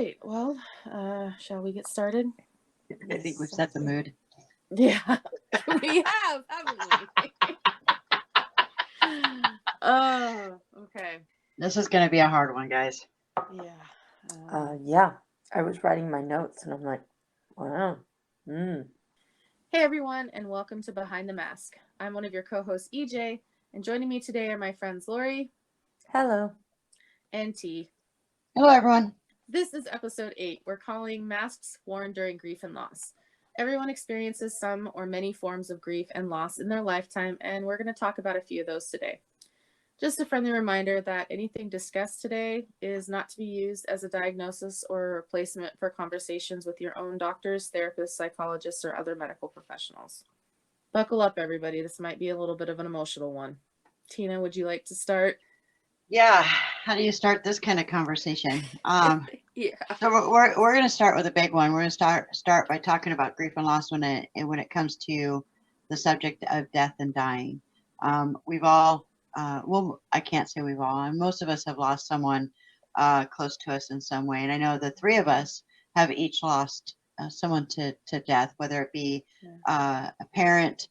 right. Well, shall we get started? I think we've set the mood. Yeah, we have, haven't we? Oh, okay. This is going to be a hard one, guys. Yeah. Yeah, I was writing my notes and I'm like, wow. Hey, everyone, and welcome to Behind the Mask. I'm one of your co-hosts, EJ, and joining me today are my friends Lori. Hello. And T. Hello, everyone. This is episode 8. We're calling Masks Worn During Grief and Loss. Everyone experiences some or many forms of grief and loss in their lifetime, and we're going to talk about a few of those today. Just a friendly reminder that anything discussed today is not to be used as a diagnosis or a replacement for conversations with your own doctors, therapists, psychologists, or other medical professionals. Buckle up, everybody. This might be a little bit of an emotional one. Tina, would you like to start? Yeah. How do you start this kind of conversation? Yeah. So we're going to start with a big one. We're going to start by talking about grief and loss when it comes to the subject of death and dying. We've all, well, I can't say we've all, and most of us have lost someone close to us in some way. And I know the three of us have each lost someone to death, whether it be a parent,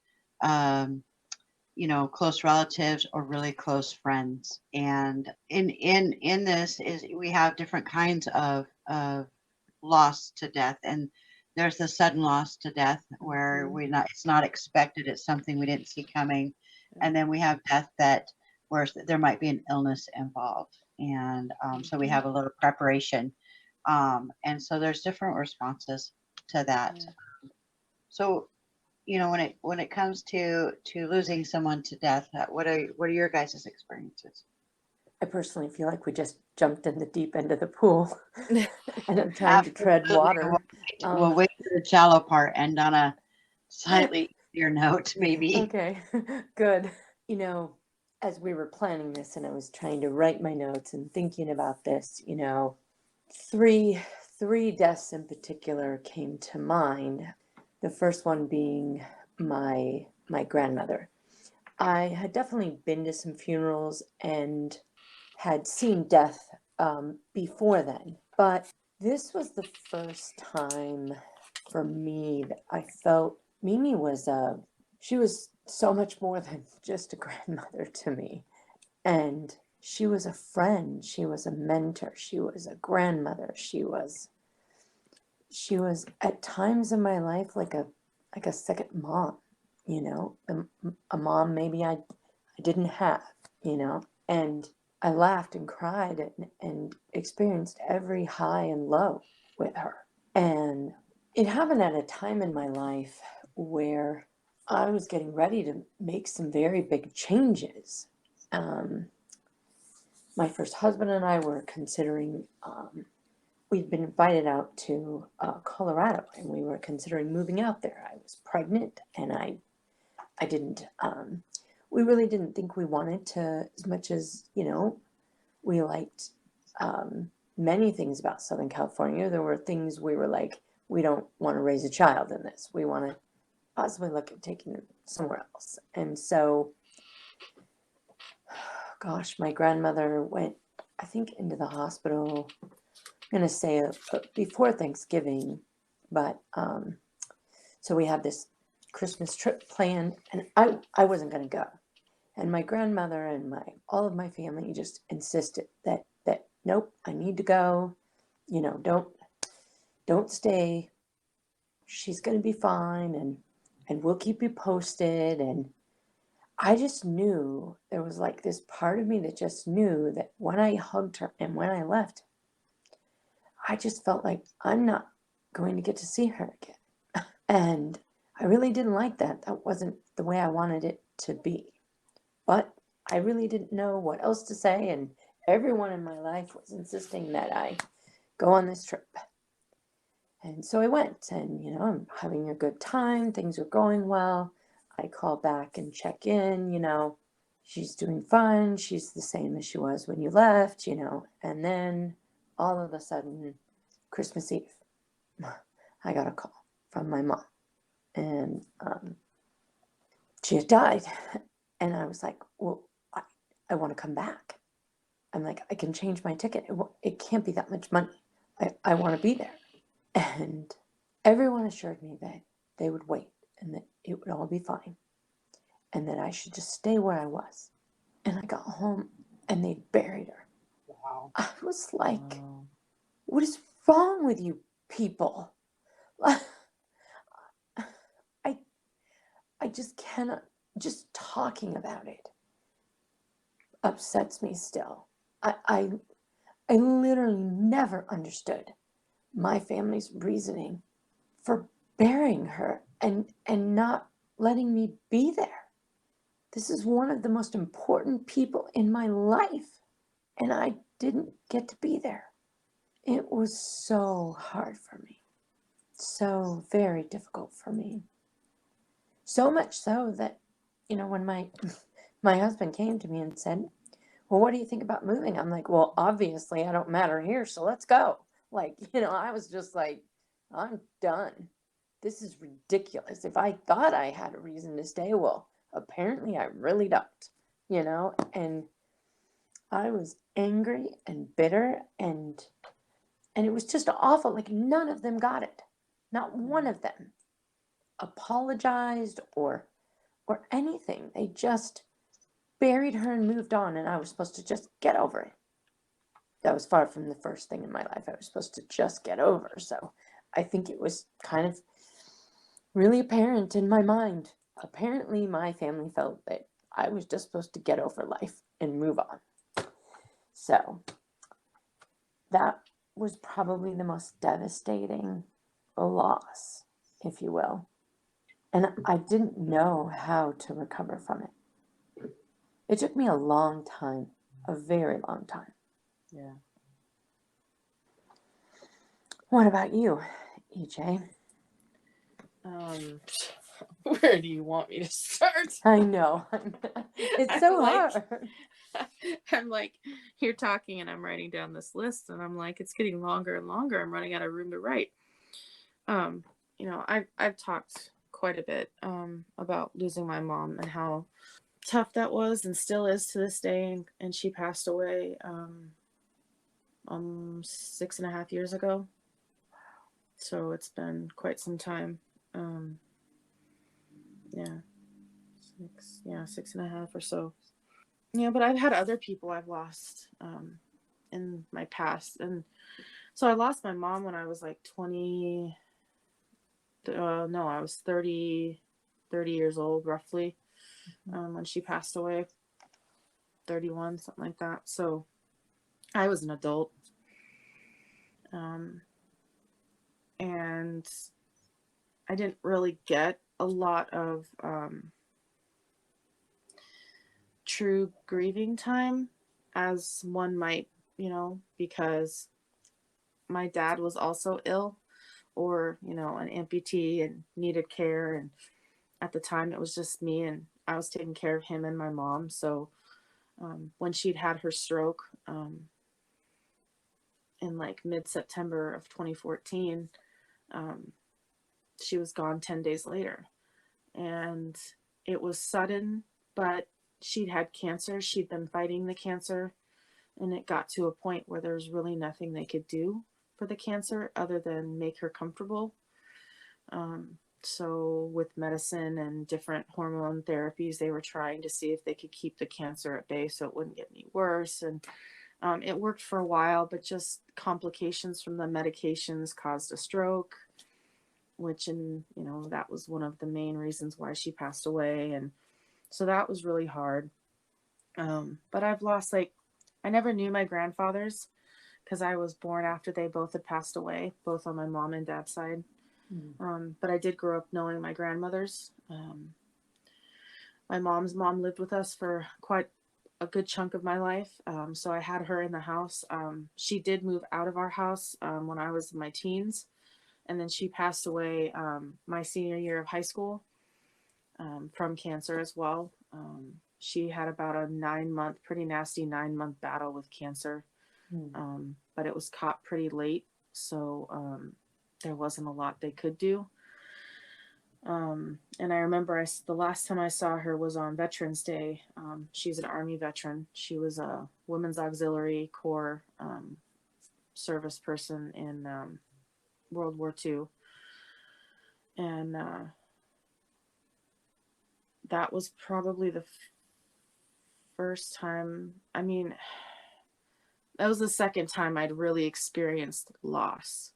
close relatives or really close friends. And in this is we have different kinds of loss to death. And there's the sudden loss to death where it's not expected. It's something we didn't see coming. And then we have death where there might be an illness involved. And so we have a little preparation. And so there's different responses to that. So when it comes to losing someone to death, what are your guys' experiences? I personally feel like we just jumped in the deep end of the pool and I'm trying to tread water. We'll wait for the shallow part and on a slightly easier note, maybe. Okay, good. As we were planning this and I was trying to write my notes and thinking about this, three deaths in particular came to mind. The first one being my grandmother. I had definitely been to some funerals and had seen death before then, but this was the first time for me that I felt Mimi she was so much more than just a grandmother to me. And she was a friend, she was a mentor, she was a grandmother, she was at times in my life like a second mom, a mom maybe I didn't have, and I laughed and cried and experienced every high and low with her. And it happened at a time in my life where I was getting ready to make some very big changes. My first husband and I were considering, we'd been invited out to Colorado and we were considering moving out there. I was pregnant and I didn't, we really didn't think we wanted to, as much as, we liked many things about Southern California. There were things we were like, we don't want to raise a child in this. We want to possibly look at taking it somewhere else. And so, gosh, my grandmother went, I think, into the hospital, I'm going to say before Thanksgiving, but so we had this Christmas trip planned and I wasn't going to go. And my grandmother and all of my family just insisted that nope, I need to go, don't stay. She's going to be fine and we'll keep you posted. And I just knew there was like this part of me that just knew that when I hugged her and when I left, I just felt like I'm not going to get to see her again. And I really didn't like that. That wasn't the way I wanted it to be. But I really didn't know what else to say. And everyone in my life was insisting that I go on this trip. And so I went and, I'm having a good time. Things are going well. I call back and check in, she's doing fine. She's the same as she was when you left, and then all of a sudden, Christmas Eve, I got a call from my mom and she had died. And I was like, well, I want to come back. I'm like, I can change my ticket. It can't be that much money. I want to be there. And everyone assured me that they would wait and that it would all be fine and that I should just stay where I was. And I got home and they buried her. Wow. I was like, Wow. what is wrong with you people? I just cannot, just talking about it upsets me still. I literally never understood my family's reasoning for burying her and not letting me be there. This is one of the most important people in my life, and I didn't get to be there. It was so hard for me, so very difficult for me. So much so that, when my husband came to me and said, well, what do you think about moving? I'm like, well, obviously I don't matter here, so let's go. Like, I was just like, I'm done. This is ridiculous. If I thought I had a reason to stay, well, apparently I really don't, and I was angry and bitter and it was just awful. Like none of them got it. Not one of them apologized or anything. They just buried her and moved on, and I was supposed to just get over it. That was far from the first thing in my life I was supposed to just get over. So I think it was kind of really apparent in my mind. Apparently, my family felt that I was just supposed to get over life and move on. So that was probably the most devastating loss, if you will. And I didn't know how to recover from it. It took me a long time, a very long time. Yeah. What about you, EJ? Where do you want me to start? I know. It's so hard. I'm like, you're talking and I'm writing down this list and I'm like, it's getting longer and longer. I'm running out of room to write. I've talked quite a bit about losing my mom and how tough that was and still is to this day. And she passed away 6.5 years ago. So it's been quite some time. Yeah, 6.5 or so. Yeah, but I've had other people I've lost in my past. And so I lost my mom when I was like 20. No, I was 30 years old, roughly, when she passed away. 31, something like that. So I was an adult. And I didn't really get a lot of true grieving time as one might, because my dad was also ill or, an amputee and needed care. And at the time it was just me and I was taking care of him and my mom. So when she'd had her stroke in like mid-September of 2014, she was gone 10 days later. And it was sudden, but she'd had cancer. She'd been fighting the cancer. And it got to a point where there's really nothing they could do for the cancer other than make her comfortable. So with medicine and different hormone therapies, they were trying to see if they could keep the cancer at bay so it wouldn't get any worse. And it worked for a while, but just complications from the medications caused a stroke, which, that was one of the main reasons why she passed away. And so that was really hard. But I've lost, I never knew my grandfathers because I was born after they both had passed away, both on my mom and dad's side. But I did grow up knowing my grandmothers. My mom's mom lived with us for quite a good chunk of my life. So I had her in the house. She did move out of our house when I was in my teens. And then she passed away my senior year of high school from cancer as well. She had about a pretty nasty 9-month battle with cancer. But it was caught pretty late. So there wasn't a lot they could do. And I remember the last time I saw her was on Veterans Day. She's an Army veteran. She was a Women's Auxiliary Corps service person in World War II. And that was probably the first time, I mean, that was the second time I'd really experienced loss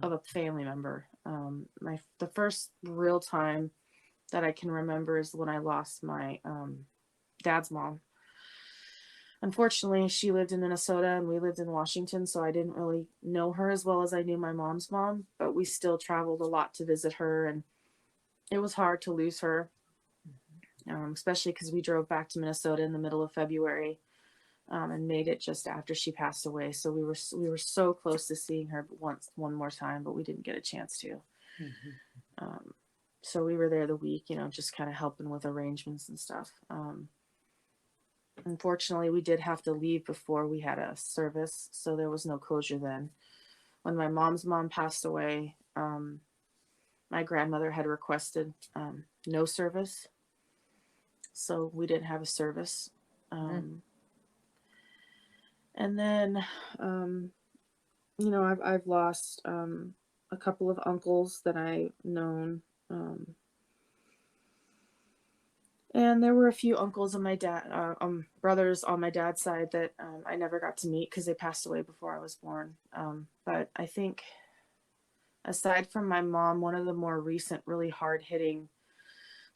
of a family member. The first real time that I can remember is when I lost my dad's mom. Unfortunately, she lived in Minnesota and we lived in Washington, so I didn't really know her as well as I knew my mom's mom, but we still traveled a lot to visit her, and it was hard to lose her, especially because we drove back to Minnesota in the middle of February, and made it just after she passed away. So we were so close to seeing her one more time, but we didn't get a chance to. So we were there the week, just kind of helping with arrangements and stuff. Unfortunately, we did have to leave before we had a service, so there was no closure then. When my mom's mom passed away, my grandmother had requested no service, so we didn't have a service. And then, I've lost a couple of uncles that I've known. And there were a few uncles on my brothers on my dad's side that I never got to meet because they passed away before I was born. But I think aside from my mom, one of the more recent, really hard-hitting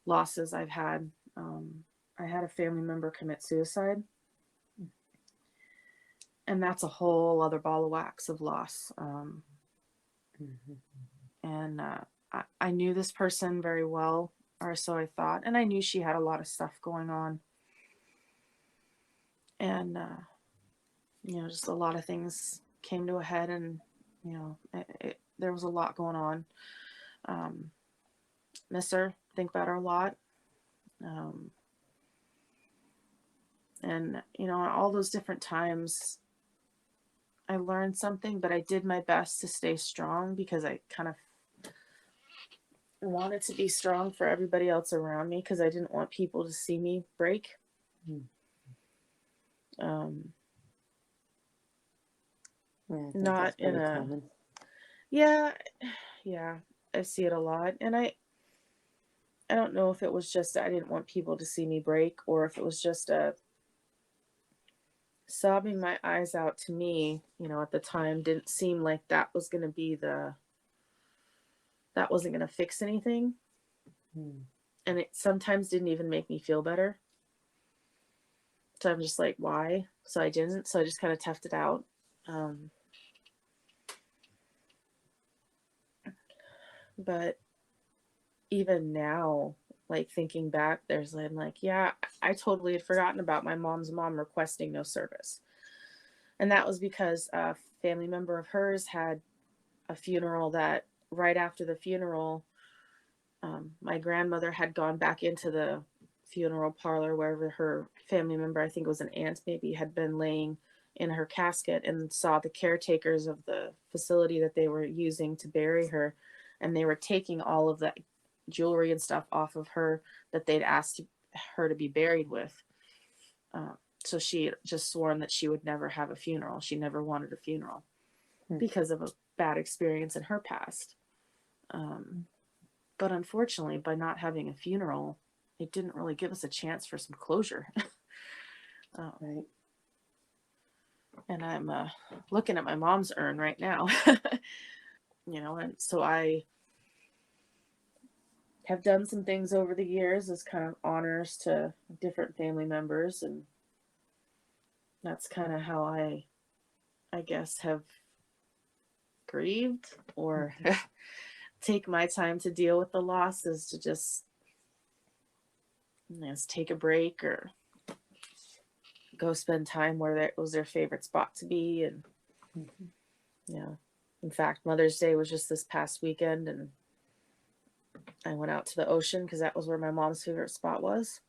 losses I've had, I had a family member commit suicide. And that's a whole other ball of wax of loss. And I knew this person very well, or so I thought, and I knew she had a lot of stuff going on. And, just a lot of things came to a head, and, there was a lot going on. Miss her, think about her a lot. And, all those different times, I learned something, but I did my best to stay strong because I kind of wanted to be strong for everybody else around me because I didn't want people to see me break. Not in a common. Yeah, I see it a lot, and I don't know if it was just I didn't want people to see me break, or if it was just a sobbing my eyes out to me, at the time didn't seem like that was going to be that wasn't going to fix anything. And it sometimes didn't even make me feel better. So I'm just like, why? So I didn't. So I just kind of toughed it out. But even now, like thinking back, I'm like, yeah, I totally had forgotten about my mom's mom requesting no service. And that was because a family member of hers had a funeral that right after the funeral, my grandmother had gone back into the funeral parlor wherever her family member, I think it was an aunt maybe, had been laying in her casket, and saw the caretakers of the facility that they were using to bury her. And they were taking all of that jewelry and stuff off of her that they'd asked her to be buried with. So she had just sworn that she would never have a funeral. She never wanted a funeral because of a bad experience in her past. But unfortunately, by not having a funeral, it didn't really give us a chance for some closure. Right. And I'm looking at my mom's urn right now. And so I have done some things over the years as kind of honors to different family members, and that's kind of how I guess have grieved or take my time to deal with the loss, is to just take a break or go spend time where it was their favorite spot to be. And in fact, Mother's Day was just this past weekend, and I went out to the ocean because that was where my mom's favorite spot was.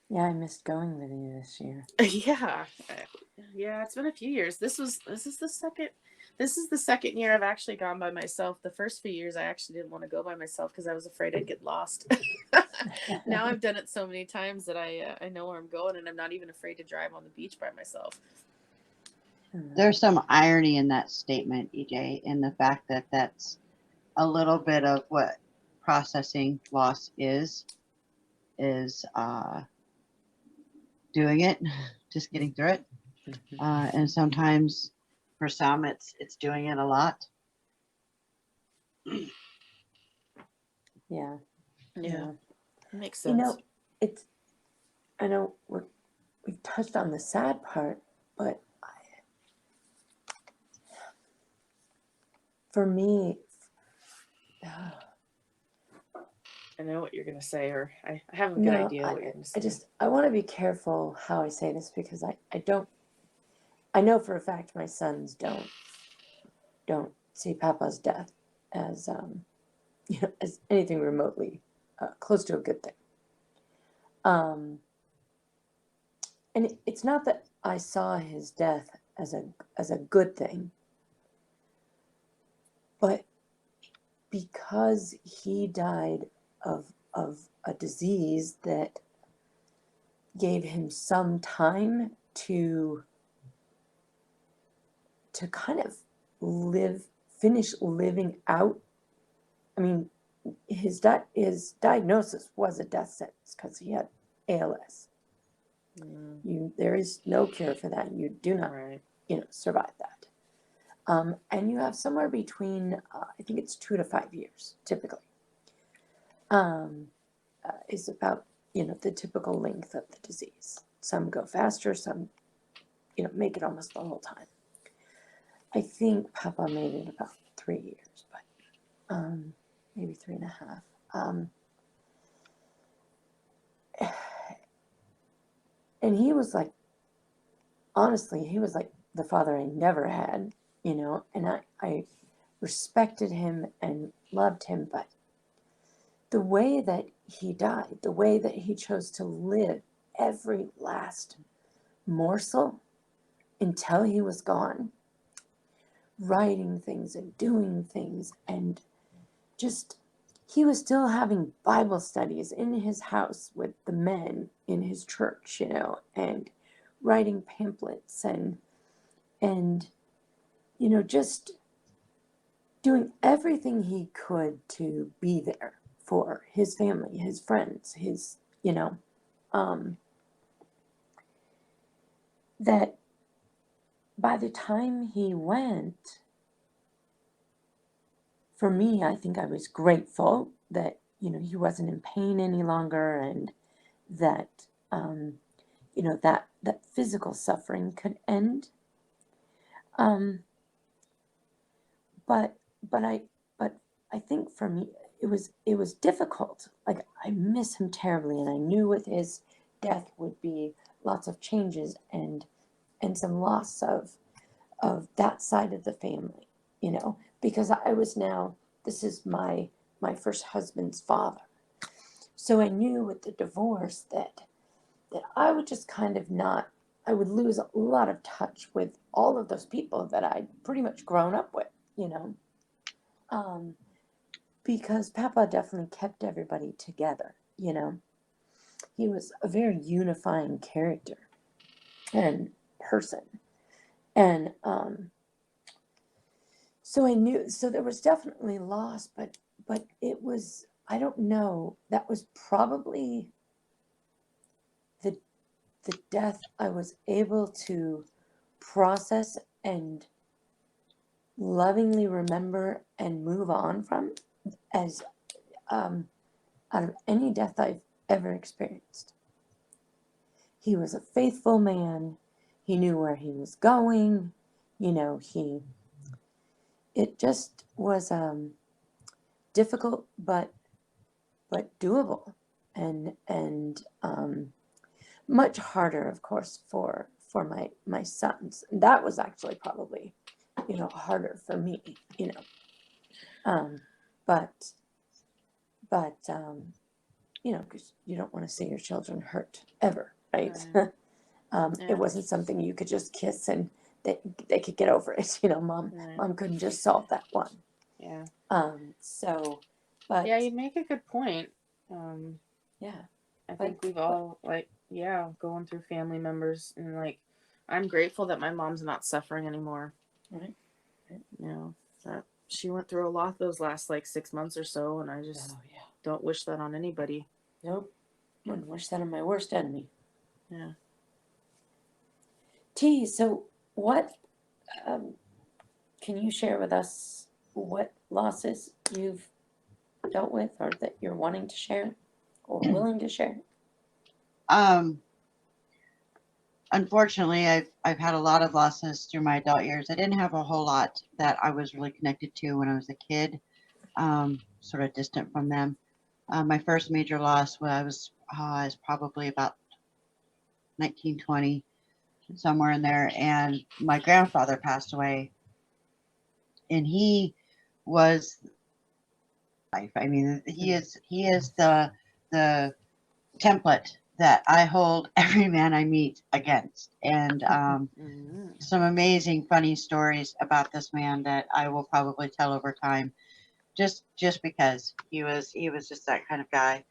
Yeah, I missed going with you this year. Yeah, it's been a few years. This is the second year I've actually gone by myself. The first few years I actually didn't want to go by myself because I was afraid I'd get lost. Now I've done it so many times that I know where I'm going, and I'm not even afraid to drive on the beach by myself. There's some irony in that statement, EJ, in the fact that that's a little bit of what processing loss is doing it, just getting through it. And sometimes for some it's doing it a lot. Yeah. Yeah. Makes You sense. know, it's, I know we've touched on the sad part, but for me, I know what you're gonna say, or I have a good idea what you're gonna say. I want to be careful how I say this because I know for a fact my sons don't see Papa's death as as anything remotely close to a good thing. And it's not that I saw his death as a good thing, but because he died of a disease that gave him some time to kind of finish living out. I mean, his diagnosis was a death sentence because he had ALS. There is no cure for that. You do not, Right. survive that. And you have somewhere between, I think it's 2 to 5 years, typically, is about, the typical length of the disease. Some go faster, some, make it almost the whole time. I think Papa made it about 3 years, but maybe 3.5. And he was like, honestly, he was like the father I never had, and I respected him and loved him, but the way that he died, the way that he chose to live every last morsel until he was gone, writing things and doing things, and just, he was still having Bible studies in his house with the men in his church, and writing pamphlets and just doing everything he could to be there for his family, his friends, his, that by the time he went, for me, I think I was grateful that, he wasn't in pain any longer, and that, that physical suffering could end. But I think for me, it was difficult. Like, I miss him terribly, and I knew with his death would be lots of changes and some loss of that side of the family, because I was now, this is my first husband's father. So I knew with the divorce that I would just kind of not, I would lose a lot of touch with all of those people that I'd pretty much grown up with, because Papa definitely kept everybody together, He was a very unifying character and person. And so I knew, so there was definitely loss, but it was, I don't know, that was probably the death I was able to process and lovingly remember and move on from as out of any death I've ever experienced. He was a faithful man. He knew where he was going. It just was difficult, but doable, and much harder, of course, for my sons. And that was actually probably, harder for me, but because you don't want to see your children hurt ever, right? Yeah. It wasn't something you could just kiss and they could get over it. Mom couldn't just solve that one. Yeah. So, but yeah, you make a good point. Yeah, I think we've all going through family members, and like I'm grateful that my mom's not suffering anymore. Right. You know, that she went through a lot those last like 6 months or so, and I just Oh yeah. don't wish that on anybody. Nope. Wouldn't wish that on my worst enemy. Yeah. T. So what? Um, can you share with us what losses you've dealt with, or that you're wanting to share, or willing to share? Unfortunately, I've had a lot of losses through my adult years. I didn't have a whole lot that I was really connected to when I was a kid, sort of distant from them. My first major loss when I was probably about 1920, somewhere in there, and my grandfather passed away, and he was life. I mean, he is the template that I hold every man I meet against, and Mm-hmm. some amazing funny stories about this man that I will probably tell over time, just because he was just that kind of guy.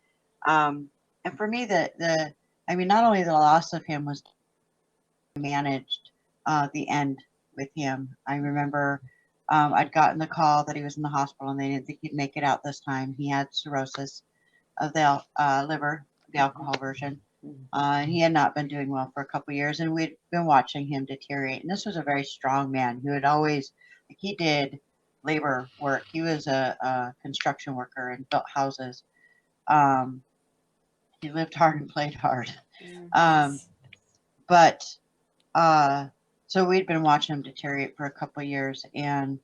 And for me, the I mean, not only the loss of him was managed the end with him. I remember I'd gotten the call that he was in the hospital and they didn't think he'd make it out this time. He had cirrhosis of the liver, the alcohol version. And he had not been doing well for a couple of years, and we'd been watching him deteriorate. And this was a very strong man who had always, like, he did labor work. He was a construction worker and built houses. Um, he lived hard and played hard. Um, but so we'd been watching him deteriorate for a couple of years, and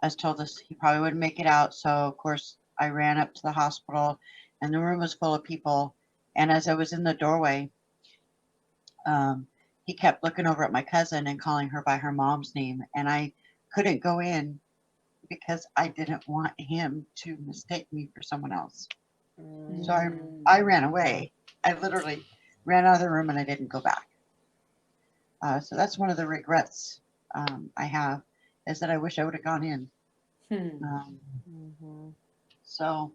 as told us he probably wouldn't make it out. So of course I ran up to the hospital, and the room was full of people. And as I was in the doorway, um, he kept looking over at my cousin and calling her by her mom's name, and I couldn't go in because I didn't want him to mistake me for someone else. So I ran away. I literally ran out of the room and I didn't go back. So that's one of the regrets I have, is that I wish I would have gone in. Mm-hmm. So,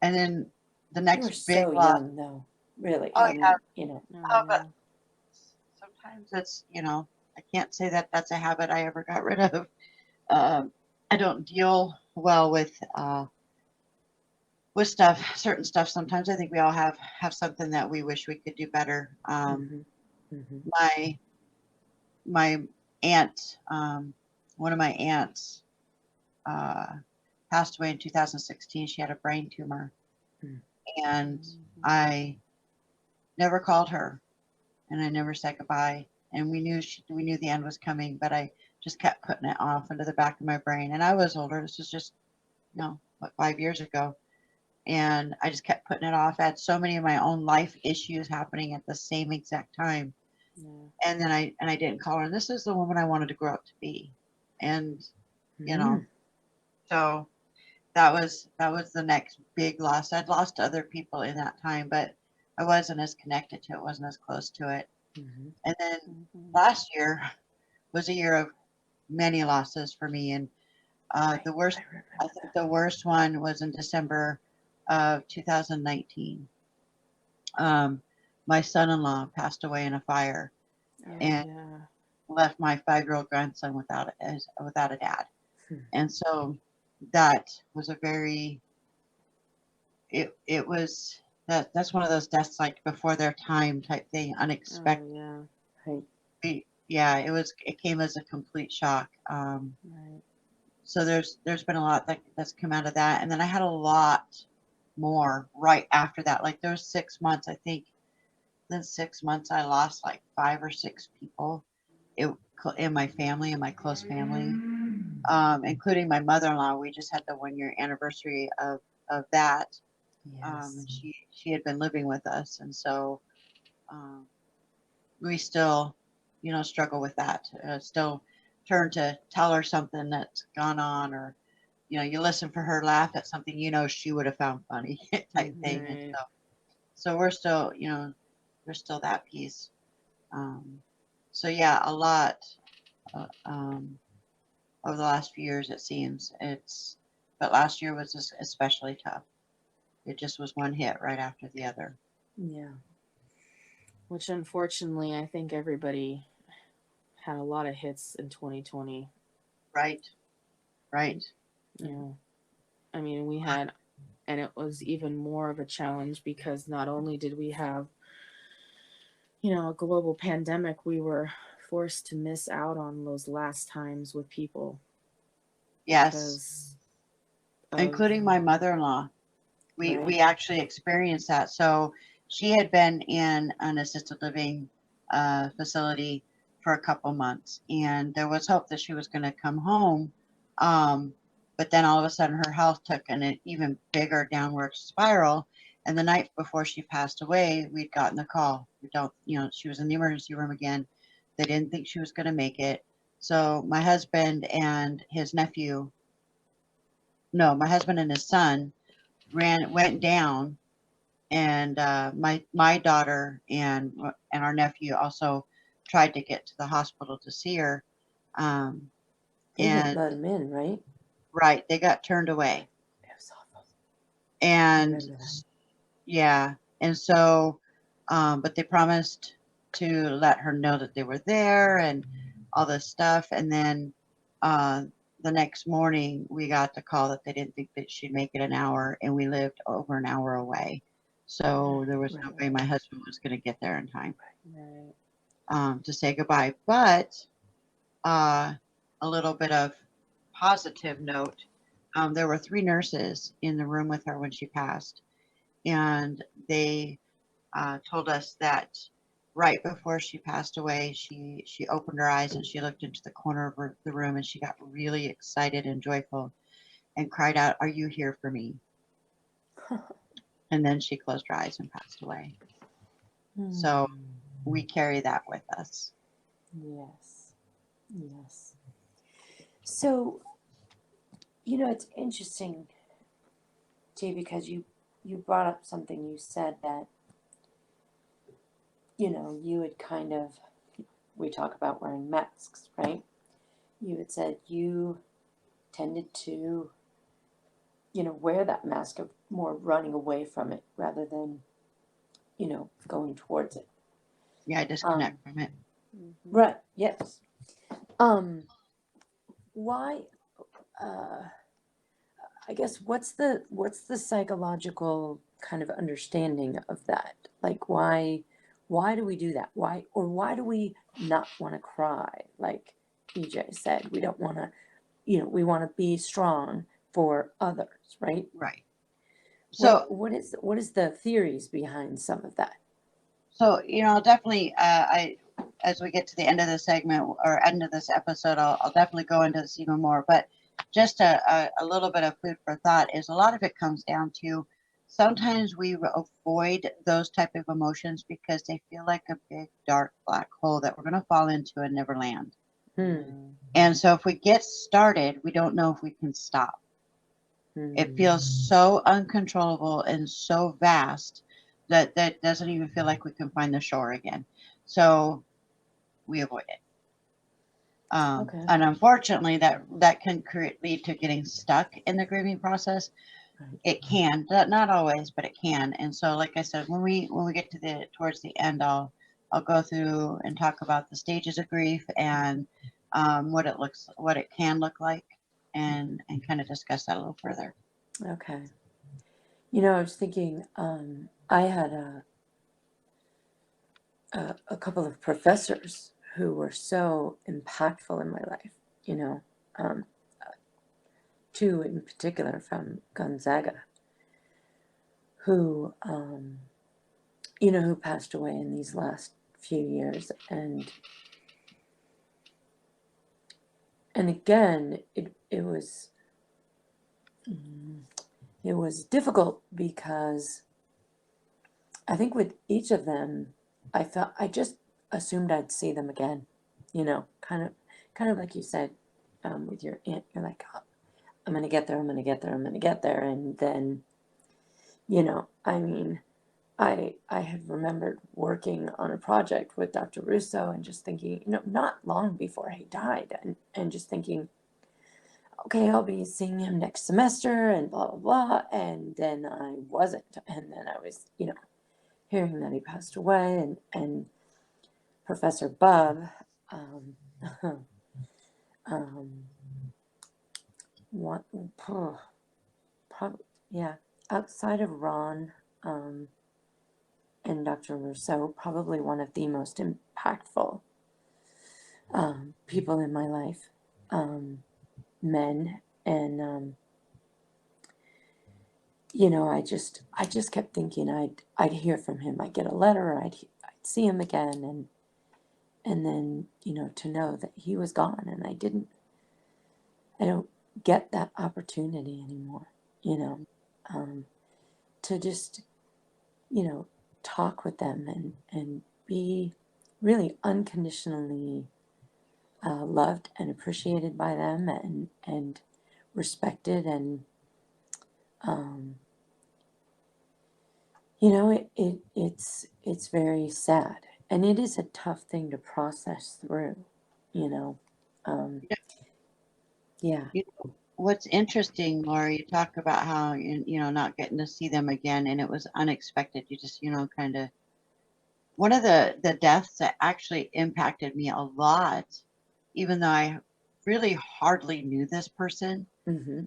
and then the You were next big so loss. young, though. Really, Oh I yeah, mean, you know. but sometimes it's, I can't say that that's a habit I ever got rid of. I don't deal well with certain stuff. Sometimes I think we all have something that we wish we could do better. My my aunt, one of my aunts, uh, passed away in 2016. She had a brain tumor, and I never called her, and I never said goodbye. And we knew the end was coming, but I just kept putting it off into the back of my brain. And I was older. This was just, 5 years ago. And I just kept putting it off. I had so many of my own life issues happening at the same exact time. And then I didn't call her. And this is the woman I wanted to grow up to be. And, so that was the next big loss. I'd lost other people in that time, but I wasn't as connected to it, wasn't as close to it. And then last year was a year of many losses for me. And I think the worst one was in December of 2019. My son-in-law passed away in a fire and left my 5-year-old grandson without a dad. And so that was it was that's one of those deaths like before their time type thing, unexpected. Yeah, it came as a complete shock. So there's been a lot that's come out of that, and then I had a lot more right after that. Like those 6 months, I think. In 6 months, I lost like 5 or 6 people in my family, in my close family, including my mother-in-law. We just had the 1 year anniversary of that. And she had been living with us, and so we still, struggle with that. Still turn to tell her something that's gone on, or you listen for her laugh at something she would have found funny type thing. And so we're still, there's still that piece. So yeah, a lot over the last few years, it seems. But last year was especially tough. It just was one hit right after the other. Yeah. which unfortunately I think everybody had a lot of hits in 2020. Right. Right. Yeah. I mean, we had, and it was even more of a challenge because not only did we have, a global pandemic, we were forced to miss out on those last times with people Yes. because of, Including my mother-in-law. We Right. we actually experienced that. So she had been in an assisted living facility for a couple months, and there was hope that she was going to come home. Um, but then all of a sudden, her health took an even bigger downward spiral. And the night before she passed away, we'd gotten the call. We don't, she was in the emergency room again. They didn't think she was going to make it. So my husband and his nephew, no, my husband and his son went down, and my daughter and our nephew also tried to get to the hospital to see her, um, They didn't and let him in, right? right, they got turned away, It was awful. I and remember that. yeah, and so but they promised to let her know that they were there and all this stuff, and then uh, the next morning we got the call that they didn't think that she'd make it an hour, and we lived over an hour away, so there was no Right. way my husband was going to get there in time right. to say goodbye. But uh, a little bit of positive note, there were 3 nurses in the room with her when she passed, and they told us that right before she passed away, she opened her eyes and she looked into the corner of the room, and she got really excited and joyful and cried out, "Are you here for me?" And then she closed her eyes and passed away. So Hmm. we carry that with us. Yes. Yes. So, it's interesting, too, because you brought up something. You said that, you had kind of, we talk about wearing masks, right? You had said you tended to, wear that mask of more running away from it rather than, going towards it. Yeah, Um, disconnect from it. Mm-hmm. right. Yes. Um, why, uh, I guess what's the psychological kind of understanding of that? Like why do we do that? Why do we not want to cry? Like EJ said, we don't want to, we want to be strong for others, right? Right. What So what is what is the theories behind some of that? So, definitely, I as we get to the end of the segment or end of this episode, I'll definitely go into this even more. But just a little bit of food for thought is a lot of it comes down to sometimes we avoid those type of emotions because they feel like a big dark black hole that we're going to fall into and never land. Hmm. And so if we get started, we don't know if we can stop. It Hmm. feels so uncontrollable and so vast that doesn't even feel like we can find the shore again. So we avoid it. Okay. And unfortunately, that can lead to getting stuck in the grieving process. Right. It can, not always, but it can. And so, like I said, when we get to the towards the end, I'll go through and talk about the stages of grief and what it can look like, and kind of discuss that a little further. Okay. I was thinking, I had a couple of professors who were so impactful in my life, you know, um, two in particular from Gonzaga, who, who passed away in these last few years. And again, it was difficult because I think with each of them, I just assumed I'd see them again, kind of like you said, with your aunt. You're like, oh, I'm gonna get there, I'm gonna get there, I'm gonna get there, and then, I mean, I have remembered working on a project with Dr. Russo and just thinking, not long before he died, and just thinking, okay, I'll be seeing him next semester, and blah blah blah, and then I wasn't, and then I was, hearing that he passed away, and Professor Bub, um, um, what, probably, yeah, outside of Ron, and Dr. Rousseau, probably one of the most impactful people in my life, men. And I just kept thinking I'd hear from him. I'd get a letter, I'd see him again, and then to know that he was gone, and I don't get that opportunity anymore. To just talk with them and be really unconditionally loved and appreciated by them, and respected, and um, it's very sad, and it is a tough thing to process through. you know um, yeah. You know, what's interesting, Laura, you talk about how not getting to see them again, and it was unexpected. You just kind of one of the deaths that actually impacted me a lot, even though I really hardly knew this person, Hmm.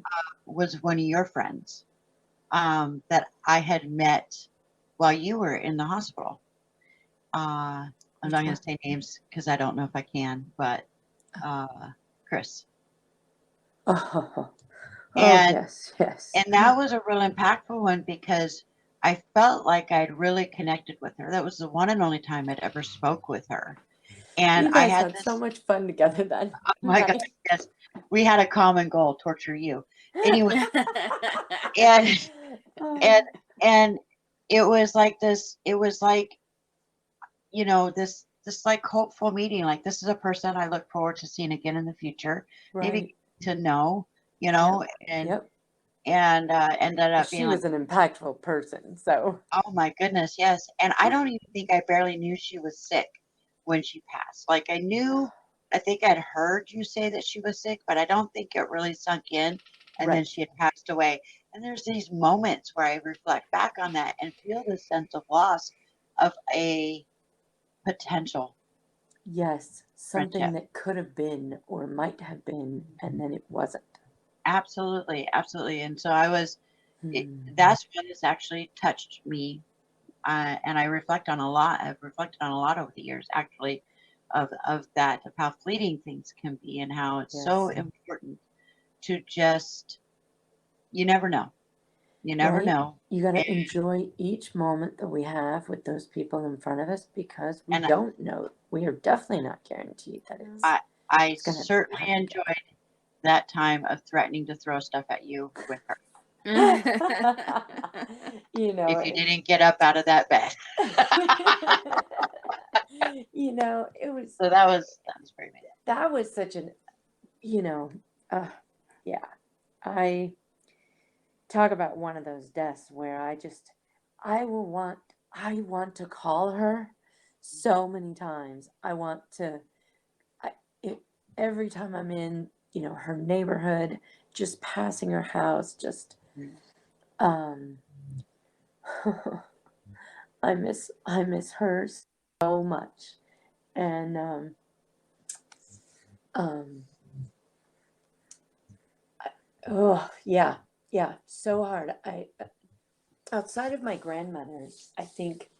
was one of your friends that I had met while you were in the hospital. I'm Which not going one? to say names because I don't know if I can, but Chris. Oh, oh, And yes, yes. and that was a real impactful one because I felt like I'd really connected with her. That was the one and only time I'd ever spoke with her. And You I guys had had so this, much fun together then, oh my God, right? yes, we had a common goal, torture you. Anyway, and and Oh, and it was like this, it was like, this like hopeful meeting. Like this is a person I look forward to seeing again in the future, maybe right. to know, Yep. and Yep. ended up She being like, was an impactful person, so. oh my goodness, yes. And I don't even think I barely knew she was sick when she passed. Like I think I'd heard you say that she was sick, but I don't think it really sunk in. And then Right. she had passed away. And there's these moments where I reflect back on that and feel this sense of loss of a potential Yes, something friendship. that could have been or might have been, and then it wasn't. Absolutely, absolutely. And so Hmm. that's one that's actually touched me. And I reflect on a lot. I've reflected on a lot over the years, actually, of that, of how fleeting things can be, and how it's so Yes. important to just, you never know. You never Right? know. You got And, to enjoy each moment that we have with those people in front of us, because we and don't know. We are definitely not guaranteed that it's I, I it's going to certainly happen enjoyed that time of threatening to throw stuff at you with her again. if you It, didn't get up out of that bed. it was, So that was pretty amazing. that was such an, you know, uh, yeah. I talk about one of those deaths where I want to call her so many times. I want to, I, it, every time I'm in, her neighborhood, just passing her house, just, um, I miss her so much. And, um, oh yeah, yeah, so hard. Outside of my grandmother, I think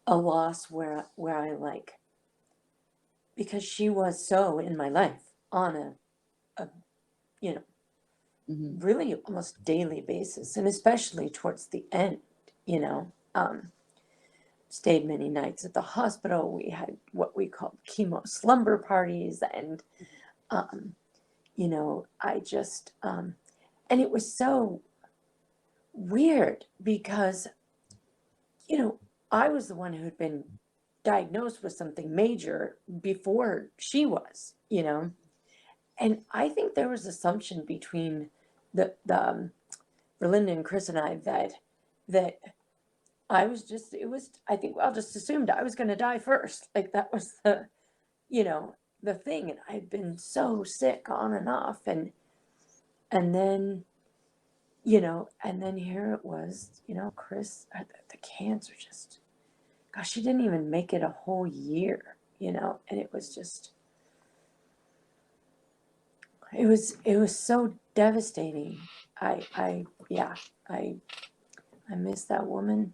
a loss where I like, because she was so in my life on a you know Hmm. really almost daily basis, and especially towards the end. you know um Stayed many nights at the hospital. We had what we called chemo slumber parties, and um I just and it was so weird because you know I was the one who had been diagnosed with something major before she was. And I think there was assumption between the Berlinda and Chris and I that I was just, it was, I think we all just assumed I was going to die first. Like that was you know, the thing. And I'd been so sick on and off. And then you know, and then here it was, you know, Chris, the cancer just, gosh, she didn't even make it a whole year, you know, and it was just, it was so devastating. Yeah, I, I miss that woman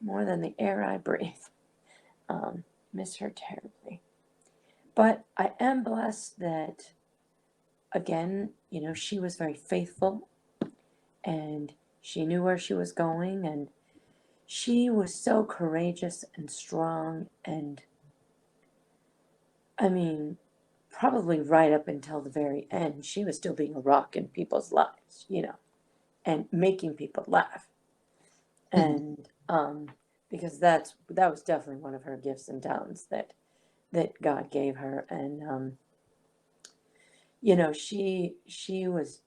more than the air I breathe. Miss her terribly. But I am blessed that, again, you know, she was very faithful and she knew where she was going, and she was so courageous and strong. And I mean, probably right up until the very end, she was still being a rock in people's lives, you know, and making people laugh. And because that was definitely one of her gifts and talents that God gave her. And you know, she was,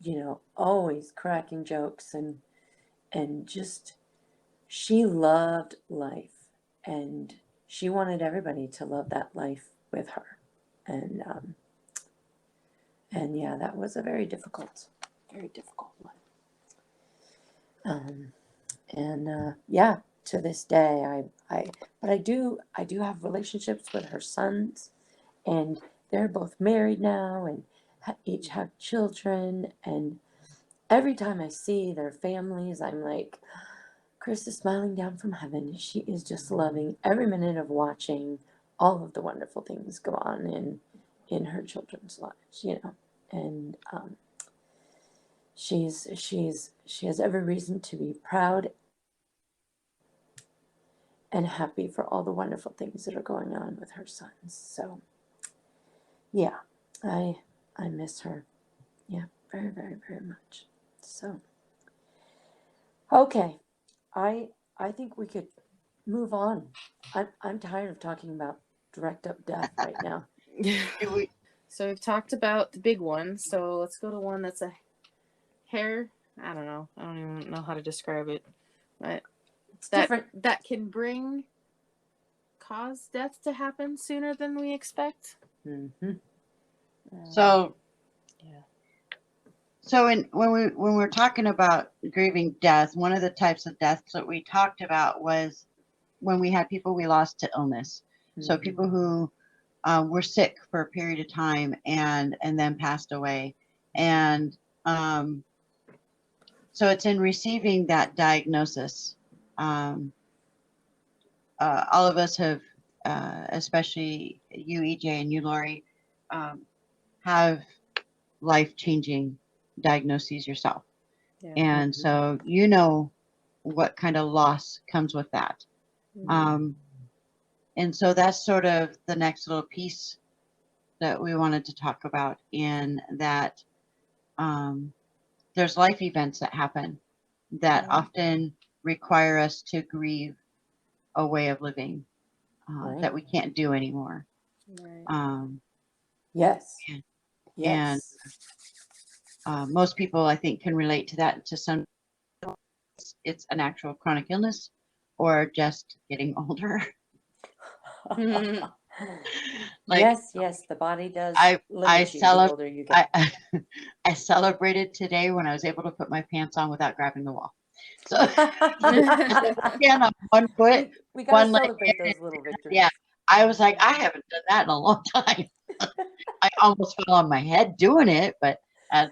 you know, always cracking jokes, and just, she loved life, and she wanted everybody to love that life with her. And yeah, that was a very difficult one. Yeah, to this day, but I do have relationships with her sons, and they're both married now, and each have children. And every time I see their families, I'm like, Chris is smiling down from heaven. She is just loving every minute of watching all of the wonderful things go on in her children's lives, you know. And she has every reason to be proud and happy for all the wonderful things that are going on with her sons. So yeah, I miss her. Yeah, very, very, very much. So okay, I think we could move on. I'm tired of talking about direct up death right now. So we've talked about the big one. So let's go to one that's a hair. I don't know. I don't even know how to describe it. But It's different. That can cause death to happen sooner than we expect. Mm-hmm. So Yeah. So when we're talking about grieving death, one of the types of deaths that we talked about was when we had people we lost to illness. So Mhm. people who were sick for a period of time and then passed away. And so it's in receiving that diagnosis. All of us have, especially you, EJ, and you, Lori, have life-changing diagnoses yourself. Yeah. And so you know what kind of loss comes with that. And so that's sort of the next little piece that we wanted to talk about, in that there's life events that happen that often require us to grieve a way of living Right. that we can't do anymore. Right. Yes. And, Yes. and most people, I think, can relate to that to some. It's an actual chronic illness or just getting older. Like, yes, the body does I limit you the older you get. I celebrated today when I was able to put my pants on without grabbing the wall. So again, on one foot, we gotta one leg. celebrate those little victories. Yeah, I was like, I haven't done that in a long time. I almost fell on my head doing it, but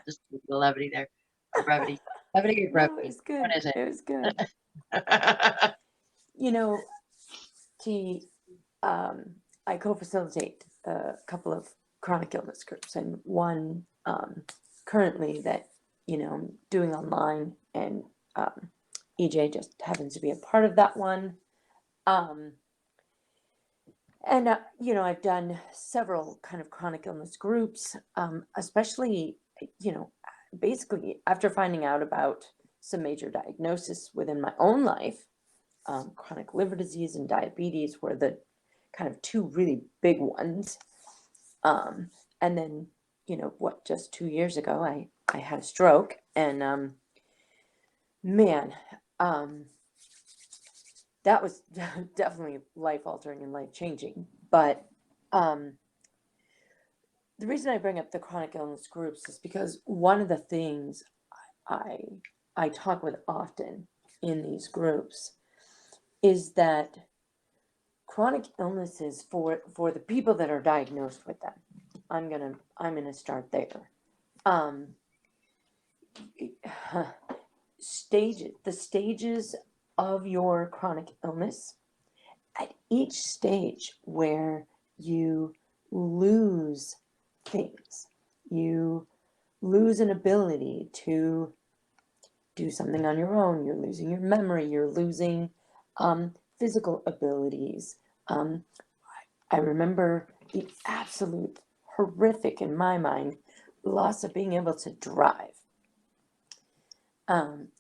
just the levity there, or brevity, levity or No, brevity. it was good. What is it? It was good. You know, I co-facilitate a couple of chronic illness groups, and one currently that, you know, I'm doing online, and EJ just happens to be a part of that one. And you know, I've done several kind of chronic illness groups, especially, you know, basically after finding out about some major diagnosis within my own life. Chronic liver disease and diabetes were the kind of two really big ones. And then, you know, just 2 years ago, I had a stroke, and man, that was definitely life altering and life changing. But the reason I bring up the chronic illness groups is because one of the things I I talk with often in these groups is that chronic illnesses for the people that are diagnosed with them. I'm gonna start there. Um, the stages of your chronic illness, at each stage where you lose things, you lose an ability to do something on your own, you're losing your memory, you're losing physical abilities. Um, I remember the absolute horrific, in my mind, loss of being able to drive.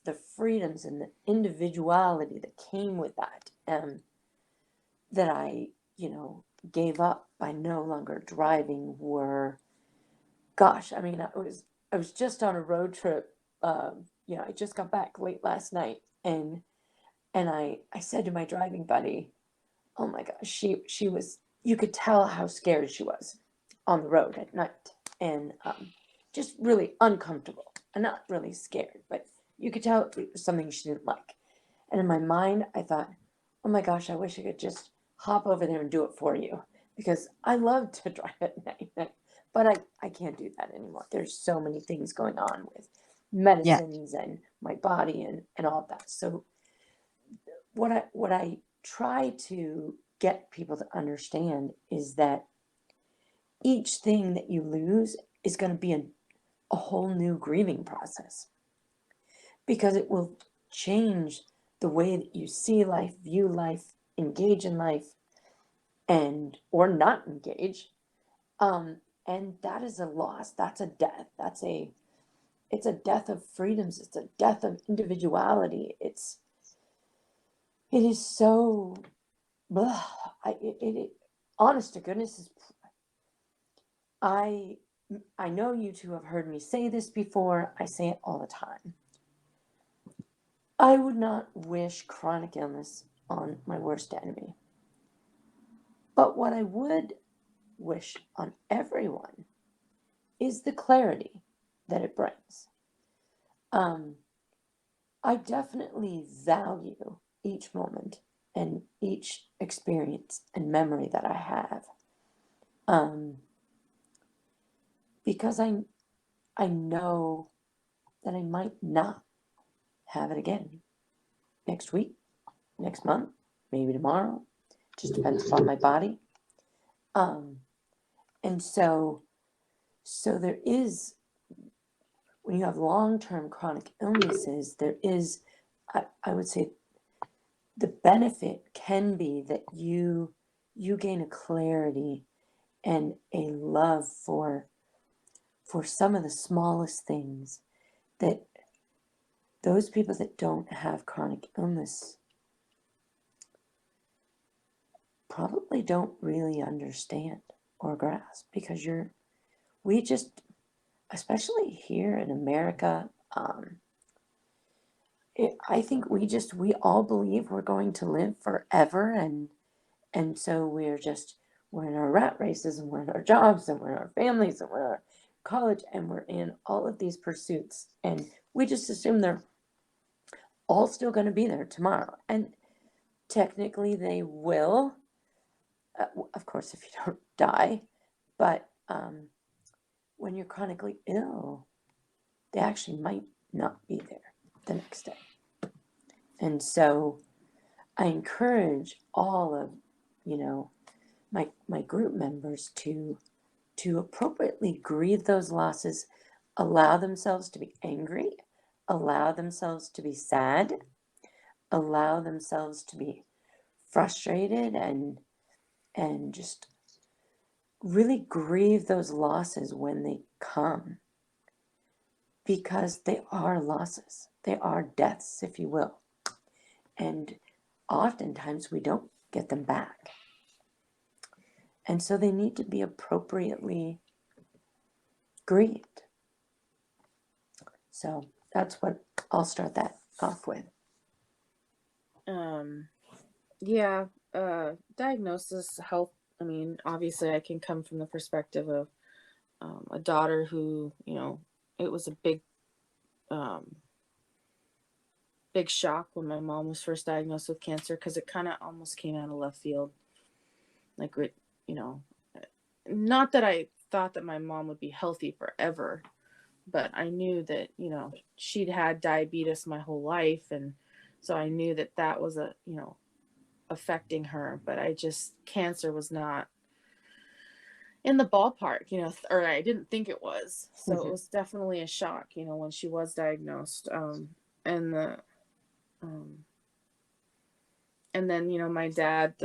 The freedoms and the individuality that came with that, that I, gave up by no longer driving were, gosh, I mean, I was just on a road trip. I just got back late last night, and I said to my driving buddy, oh my gosh, she was, you could tell how scared she was on the road at night, and just really uncomfortable, and not really scared, but you could tell it was something she didn't like. And in my mind, I thought, oh my gosh, I wish I could just hop over there and do it for you, because I love to drive at night, but I can't do that anymore. There's so many things going on with Yeah. medicines and my body and all of that. So what I try to get people to understand is that each thing that you lose is going to be a whole new grieving process, because it will change the way that you see life, view life, engage in life, and or not engage. And that is a loss. That's a death. It's a death of freedoms. It's a death of individuality. It is so, blah, honest to goodness, I I know you two have heard me say this before. I say it all the time. I would not wish chronic illness on my worst enemy. But what I would wish on everyone is the clarity that it brings. I definitely value each moment and each experience and memory that I have, because I know that I might not have it again next week, next month, maybe tomorrow. Just depends upon my body. And so there is, when you have long-term chronic illnesses, there is, I would say, the benefit can be that you gain a clarity and a love for some of the smallest things that those people that don't have chronic illness probably don't really understand or grasp, because we just, especially here in America, I think we all believe we're going to live forever, and so we're in our rat races, and we're in our jobs, and we're in our families, and we're in our college, and we're in all of these pursuits, and we just assume they're all still going to be there tomorrow. And technically they will, of course, if you don't die, but when you're chronically ill, they actually might not be there the next day. And so I encourage all of, my group members to appropriately grieve those losses, allow themselves to be angry, allow themselves to be sad, allow themselves to be frustrated, and just really grieve those losses when they come, because they are losses. They are deaths, if you will. And oftentimes we don't get them back. And so they need to be appropriately grieved. So that's what I'll start that off with. Yeah, diagnosis, health. I mean, obviously, I can come from the perspective of a daughter who, it was a big um, big shock when my mom was first diagnosed with cancer, because it kind of almost came out of left field. Like, you know, not that I thought that my mom would be healthy forever, but I knew that, she'd had diabetes my whole life. And so I knew that that was affecting her. But cancer was not in the ballpark, or I didn't think it was. So it was definitely a shock, when she was diagnosed. And the, um, and then, my dad,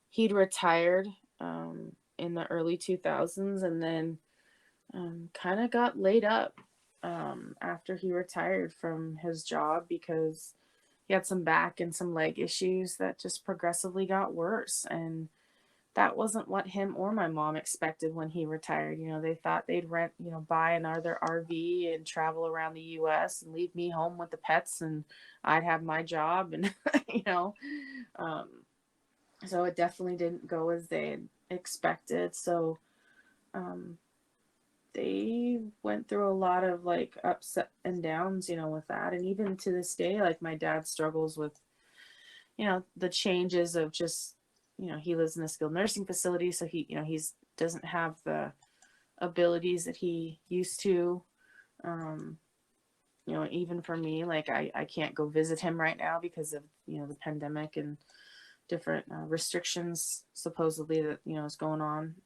he'd retired, in the early 2000s, and then, kind of got laid up, after he retired from his job, because he had some back and some leg issues that just progressively got worse. And that wasn't what him or my mom expected when he retired. They thought they'd buy another RV and travel around the US and leave me home with the pets, and I'd have my job. And, um, so it definitely didn't go as they had expected. So, they went through a lot of like ups and downs, with that. And even to this day, like my dad struggles with, the changes of just, he lives in a skilled nursing facility. So he's doesn't have the abilities that he used to. Um, even for me, like I can't go visit him right now because of, the pandemic and different restrictions supposedly that, is going on.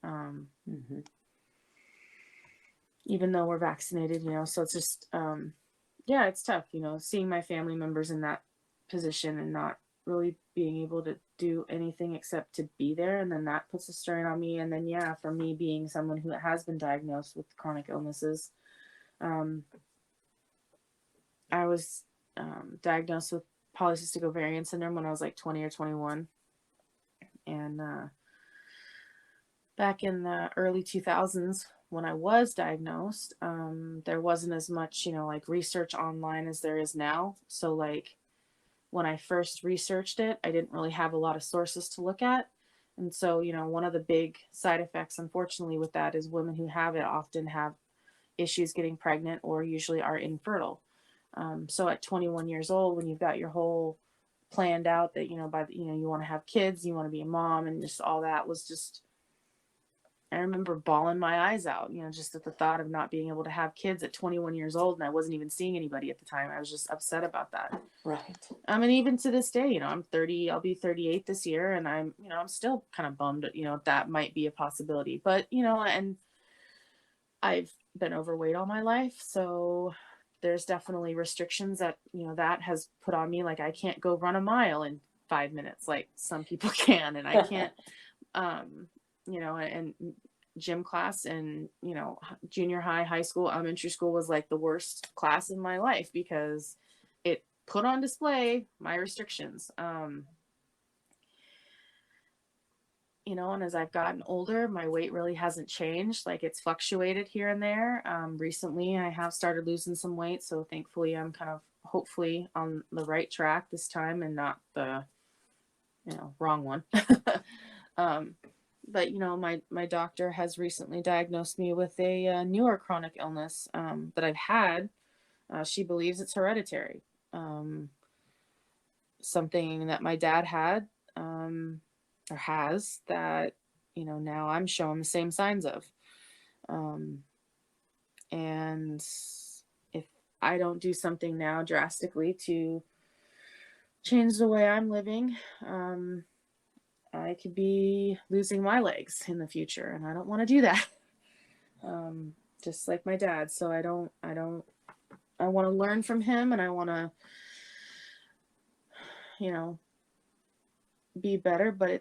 Even though we're vaccinated, so it's just, yeah, it's tough, seeing my family members in that position and not really being able to do anything except to be there. And then that puts a strain on me. And then, yeah, for me being someone who has been diagnosed with chronic illnesses, I was diagnosed with polycystic ovarian syndrome when I was like 20 or 21. And back in the early 2000s, when I was diagnosed, there wasn't as much, like research online as there is now. So like when I first researched it, I didn't really have a lot of sources to look at. And so, one of the big side effects, unfortunately, with that is women who have it often have issues getting pregnant or usually are infertile. So at 21 years old, when you've got your whole planned out that, you want to have kids, you want to be a mom, and just all that was just, I remember bawling my eyes out, just at the thought of not being able to have kids at 21 years old. And I wasn't even seeing anybody at the time. I was just upset about that. Right. And even to this day, I'm 30, I'll be 38 this year. And I'm still kind of bummed, that might be a possibility. But, and I've been overweight all my life. So there's definitely restrictions that, that has put on me. Like I can't go run a mile in 5 minutes like some people can. And I can't, and gym class and, junior high, high school, elementary school was like the worst class in my life because it put on display my restrictions. And as I've gotten older, my weight really hasn't changed. Like it's fluctuated here and there. Recently I have started losing some weight. So thankfully I'm kind of hopefully on the right track this time and not the, wrong one. But my doctor has recently diagnosed me with a newer chronic illness that I've had. She believes it's hereditary. Something that my dad had or has that now I'm showing the same signs of. And if I don't do something now drastically to change the way I'm living, I could be losing my legs in the future, and I don't want to do that. Just like my dad. So I want to learn from him, and I want to, be better, but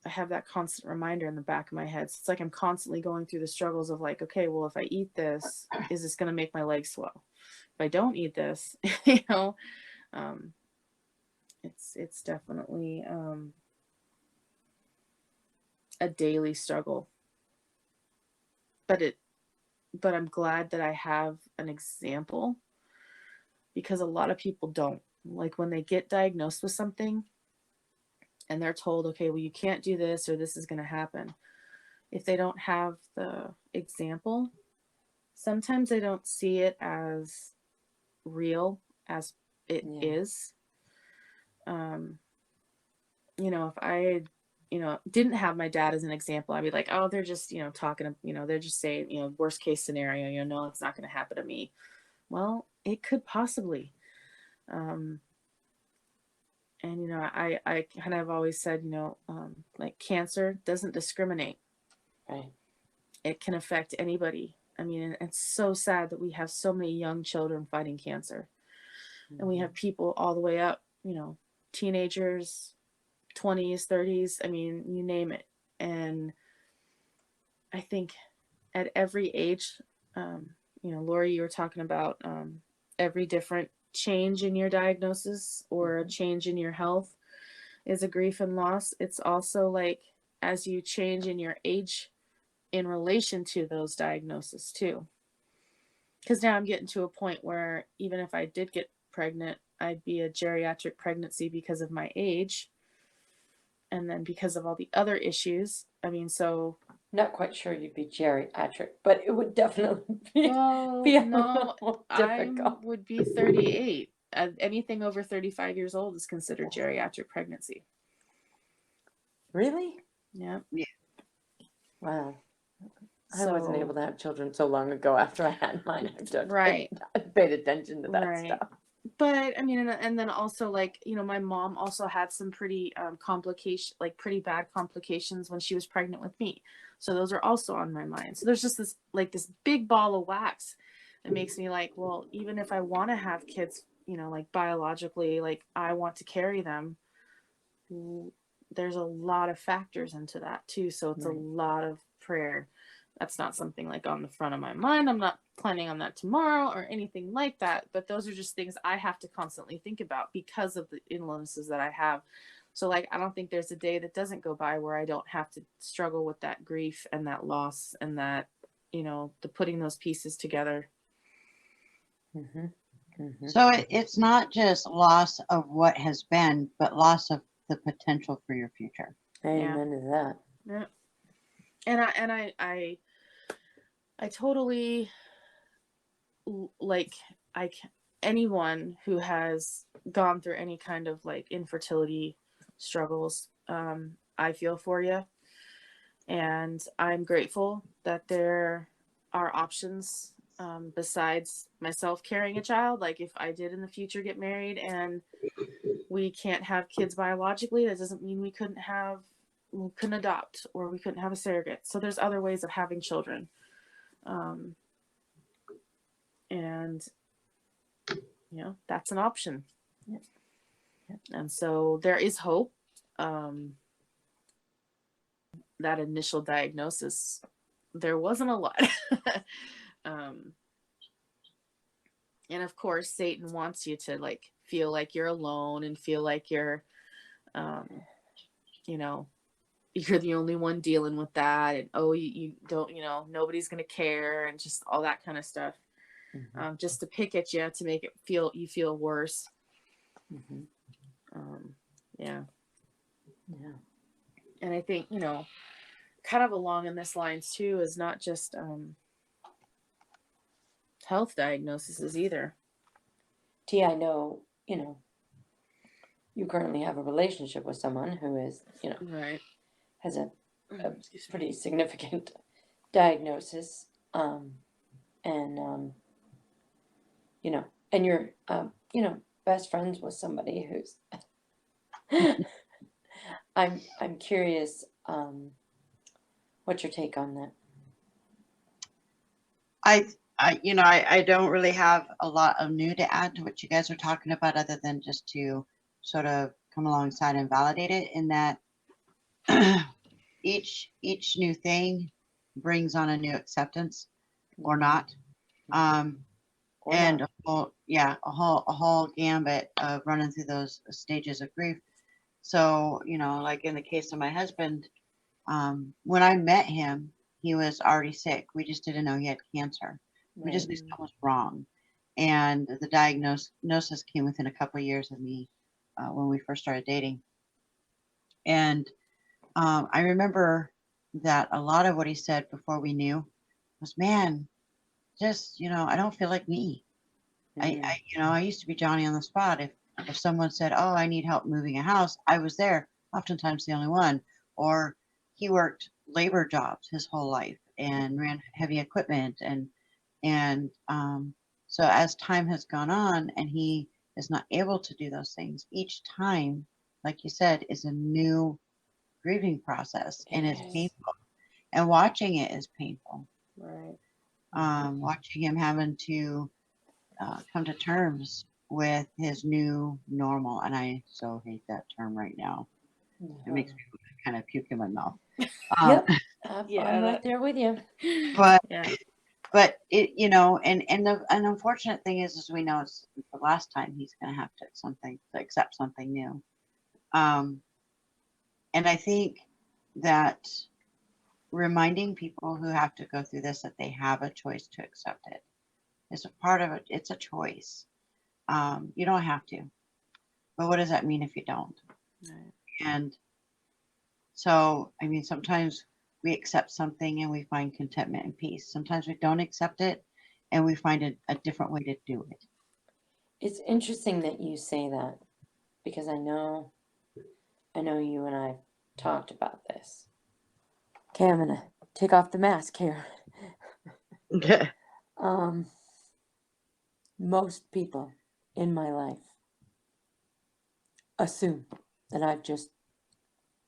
I have that constant reminder in the back of my head. So it's like I'm constantly going through the struggles of like, okay, well, if I eat this, is this going to make my legs swell? If I don't eat this, it's definitely a daily struggle. But I'm glad that I have an example, because a lot of people don't. Like when they get diagnosed with something and they're told, okay, well, you can't do this or this is going to happen. If they don't have the example, sometimes I don't see it as real as it Yeah. is. You know, if I, didn't have my dad as an example, I'd be like, oh, they're just, talking, they're just saying, worst case scenario, no, it's not going to happen to me. Well, it could possibly. Um, and, I kind of always said, like cancer doesn't discriminate. Right. It can affect anybody. I mean, it's so sad that we have so many young children fighting cancer. And we have people all the way up, teenagers, 20s, 30s, I mean, you name it. And I think at every age, Lori, you were talking about every different change in your diagnosis or a change in your health is a grief and loss. It's also like as you change in your age in relation to those diagnoses too. Because now I'm getting to a point where even if I did get pregnant, I'd be a geriatric pregnancy because of my age. And then because of all the other issues. I mean, so. Not quite sure you'd be geriatric, but it would definitely Well, be a no, little I difficult. would be 38. Anything over 35 years old is considered geriatric pregnancy. Really? Yeah. Yeah. Wow. I So, wasn't able to have children so long ago after I had mine. Right. I paid attention to that Right. stuff. But I mean, and then also like, my mom also had some pretty pretty bad complications when she was pregnant with me. So those are also on my mind. So there's just this big ball of wax that makes me like, well, even if I want to have kids, like biologically, like I want to carry them, there's a lot of factors into that too. So it's Right. a lot of prayer. That's not something like on the front of my mind. I'm not planning on that tomorrow or anything like that. But those are just things I have to constantly think about because of the illnesses that I have. So like, I don't think there's a day that doesn't go by where I don't have to struggle with that grief and that loss and that, the putting those pieces together. Mm-hmm. Mm-hmm. So it's not just loss of what has been, but loss of the potential for your future. Amen to that. Yeah. And I totally like anyone who has gone through any kind of like infertility struggles, I feel for you, and I'm grateful that there are options besides myself carrying a child. Like if I did in the future get married and we can't have kids biologically, that doesn't mean we couldn't adopt or we couldn't have a surrogate. So there's other ways of having children. And that's an option. Yeah. Yeah. And so there is hope. That initial diagnosis, there wasn't a lot. And of course Satan wants you to like feel like you're alone and feel like you're you're the only one dealing with that, and you don't, nobody's gonna care, and just all that kind of stuff. Mm-hmm. Just to pick at you to make it feel worse. Mm-hmm. Yeah. Yeah. And I think, kind of along in this lines too is not just health diagnoses either. T, I know, you currently have a relationship with someone who is, Right. has a pretty significant diagnosis. And you're, best friends with somebody who's, I'm curious, what's your take on that? I don't really have a lot of new to add to what you guys are talking about, other than just to sort of come alongside and validate it, in that each new thing brings on a new acceptance, or not. Or And not. a whole gambit of running through those stages of grief. So, like in the case of my husband, when I met him, he was already sick. We just didn't know he had cancer. We just knew something was wrong. And the diagnosis came within a couple of years of me when we first started dating. And I remember that a lot of what he said before we knew was, man, just, I don't feel like me. Mm. I used to be Johnny on the spot. If someone said, "Oh, I need help moving a house," I was there, oftentimes the only one. Or he worked labor jobs his whole life and ran heavy equipment, and so as time has gone on, and he is not able to do those things, each time, like you said, is a new grieving process, and It it's is. painful. And watching it is painful. Right. Watching him having to come to terms with his new normal. And I so hate that term right now. It makes me kind of puke in my mouth. Um, Yep. Yeah, I'm right that- there with you. but yeah. but it, and the an unfortunate thing is we know it's the last time he's going to have to accept something new. Um, and I think that reminding people who have to go through this that they have a choice to accept it is a part of it. It's a choice. You don't have to, but what does that mean if you don't? Right. And so, I mean, sometimes we accept something and we find contentment and peace. Sometimes we don't accept it and we find a different way to do it. It's interesting that you say that because I know you and I talked about this. Okay, I'm gonna take off the mask here. Um, most people in my life assume that I've just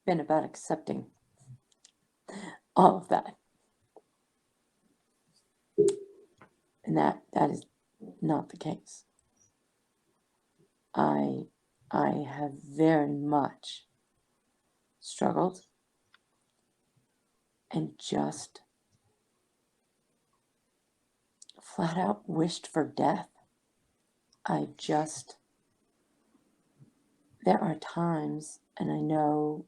been about accepting all of that. And that is not the case. I have very much struggled and just flat out wished for death. There are times, and I know,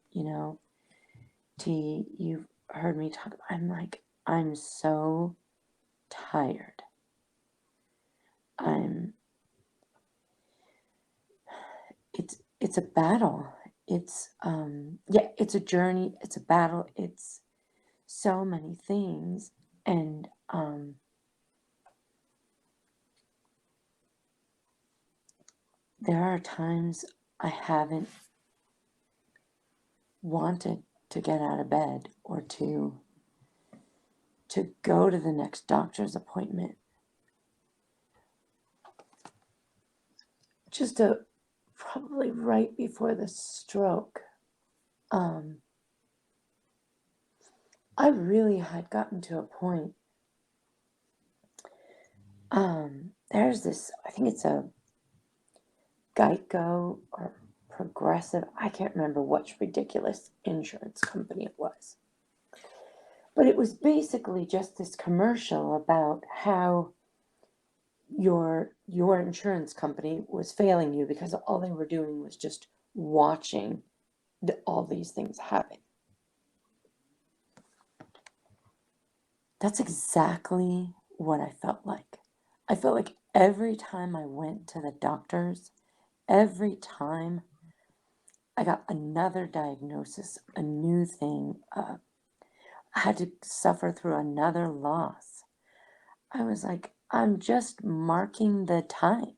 T, you've heard me talk, I'm like, I'm so tired. It's a battle. It's a journey, it's a battle, it's so many things. And there are times I haven't wanted to get out of bed or to go to the next doctor's appointment. Just probably right before the stroke, I really had gotten to a point. There's this, I think it's a Geico or Progressive, I can't remember which ridiculous insurance company it was. But it was basically just this commercial about how your insurance company was failing you because all they were doing was just watching all these things happen. That's exactly what I felt like. I felt like every time I went to the doctors, every time I got another diagnosis, a new thing, I had to suffer through another loss. I was like, I'm just marking the time.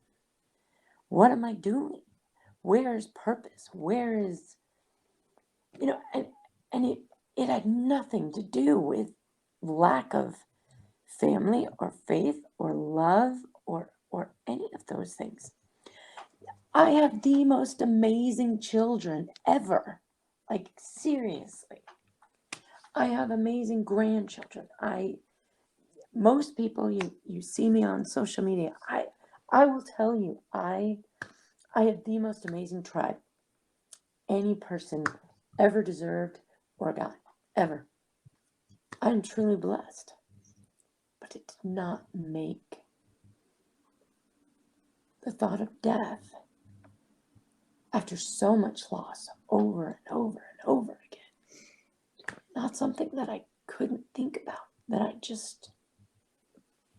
What am I doing? Where is purpose? Where is, and it had nothing to do with lack of family or faith or love or any of those things. I have the most amazing children ever. Like, seriously. I have amazing grandchildren. Most people you see me on social media, I will tell you, I have the most amazing tribe any person ever deserved or got, ever. I'm truly blessed. But it did not make the thought of death after so much loss over and over and over again not something that I couldn't think about, that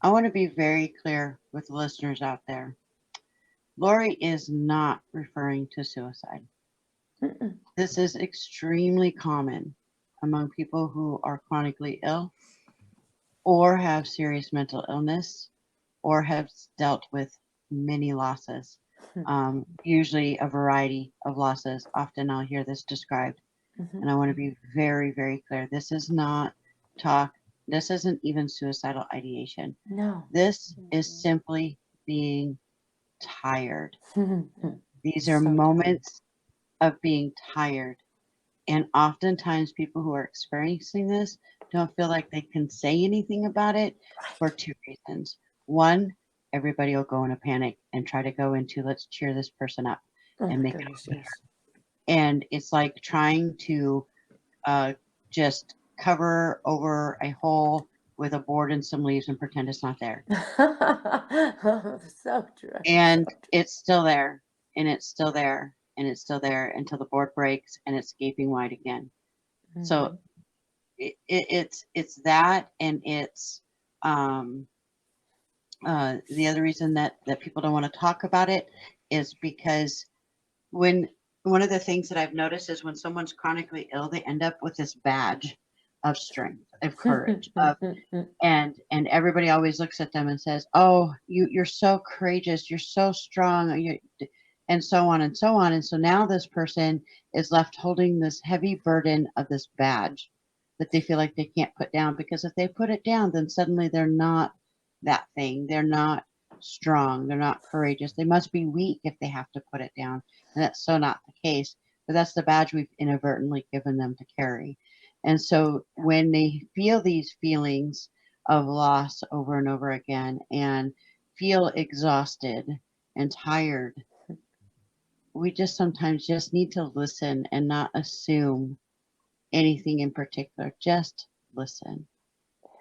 I want to be very clear with the listeners out there. Lori is not referring to suicide. mm-mm. This is extremely common among people who are chronically ill or have serious mental illness, or have dealt with many losses. Usually a variety of losses. Often I'll hear this described. Mhm. And I want to be very, very clear. This is not talk. This isn't even suicidal ideation. No. This is simply being tired. These are So tired. moments of being tired. And oftentimes, people who are experiencing this don't feel like they can say anything about it for Right. two reasons. One, everybody will go in a panic and try to go into, let's cheer this person up Oh and my make it goodness, okay. yes. And it's like trying to just cover over a hole with a board and some leaves and pretend it's not there. So true. And So true. it's still there, and it's still there, and it's still there until the board breaks and it's gaping wide again. So it's that, and it's um, the other reason that people don't want to talk about it is because when one of the things that I've noticed is when someone's chronically ill, they end up with this badge of strength, of courage, of and everybody always looks at them and says, "Oh, you're so courageous, you're so strong," and so on and so on. And so now this person is left holding this heavy burden of this badge that they feel like they can't put down, because if they put it down, then suddenly they're not that thing. They're not strong. They're not courageous. They must be weak if they have to put it down. And that's so not the case. But that's the badge we've inadvertently given them to carry. And so when they feel these feelings of loss over and over again and feel exhausted and tired, we just sometimes just need to listen and not assume anything in particular. Just listen,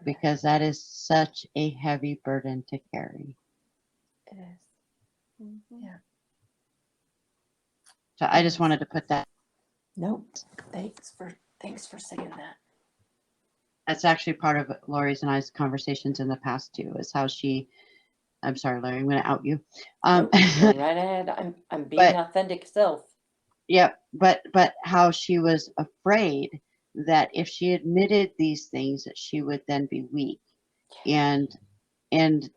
because that is such a heavy burden to carry. It is. Yeah. So I just wanted to put that. Nope. Thanks for saying that. That's actually part of Lori's and I's conversations in the past too, is how she. I'm sorry, Larry, I'm going to out you. Nope, go right ahead. I'm being But authentic self. yeah, but how she was afraid that if she admitted these things, that she would then be weak, and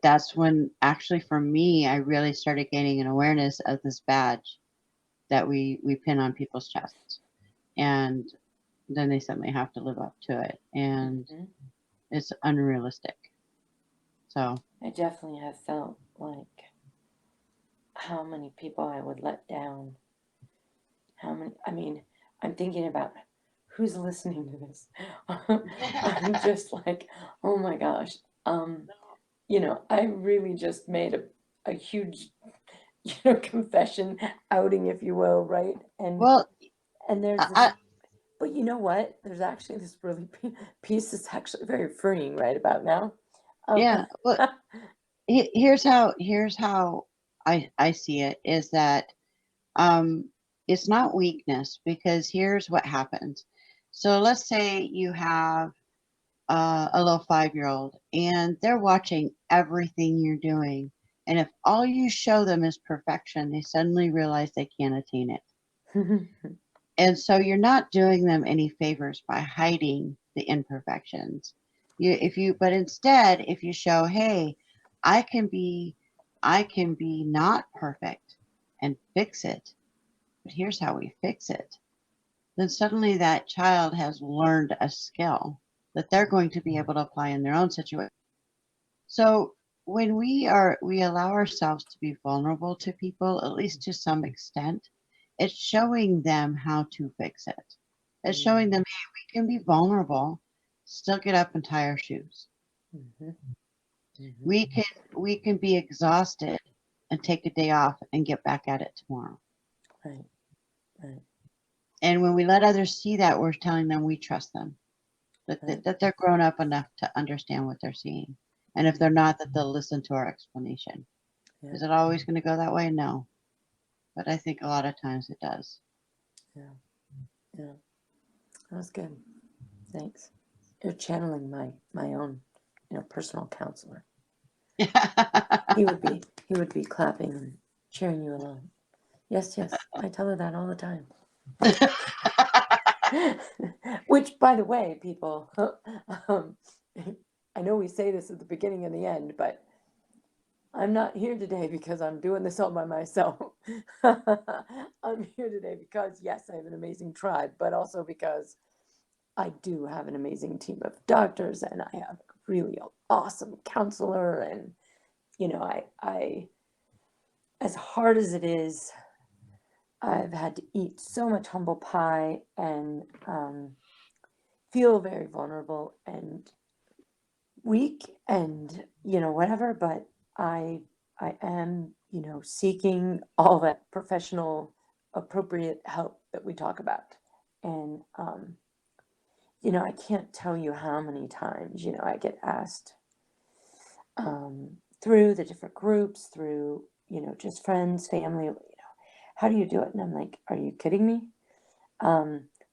that's when actually for me I really started gaining an awareness of this badge that we pin on people's chests, and then they suddenly have to live up to it, and it's unrealistic. So I definitely have felt like how many people I would let down. I mean, I'm thinking about who's listening to this. I'm just like, oh my gosh. I really just made a huge, confession, outing, if you will, right? well, And there's this, I, but you know what? There's actually this really piece that's actually very freeing right about now. yeah, well, here's how I see it, is that um, it's not weakness, because here's what happens. So let's say you have a little 5-year-old and they're watching everything you're doing. And if all you show them is perfection, they suddenly realize they can't attain it. And so you're not doing them any favors by hiding the imperfections. But instead, if you show, hey, I can be, I can be not perfect and fix it, but here's how we fix it, then suddenly that child has learned a skill that they're going to be able to apply in their own situation. So when we allow ourselves to be vulnerable to people, at least to some extent, it's showing them how to fix it. It's showing them, hey, we can be vulnerable, still get up and tie our shoes. We can be exhausted and take a day off and get back at it tomorrow. Right, right. And when we let others see that, we're telling them we trust them, Right. that they're grown up enough to understand what they're seeing. And if they're not, that they'll listen to our explanation. Yeah. Is it always going to go that way? No. But I think a lot of times it does. Yeah. That was good. Thanks. You're channeling my own, personal counselor. He would be clapping and cheering you along. Yes, I tell her that all the time. Which, by the way, people, I know we say this at the beginning and the end, but I'm not here today because I'm doing this all by myself. I'm here today because, yes, I have an amazing tribe, but also because I do have an amazing team of doctors, and I have a really awesome counselor. And, you know, I, as hard as it is, I've had to eat so much humble pie and feel very vulnerable and weak and, you know, whatever, but I am, you know, seeking all that professional appropriate help that we talk about. And you know, I can't tell you how many times, you know, I get asked through the different groups, through, you know, just friends, family, you know, how do you do it? And I'm like, are you kidding me?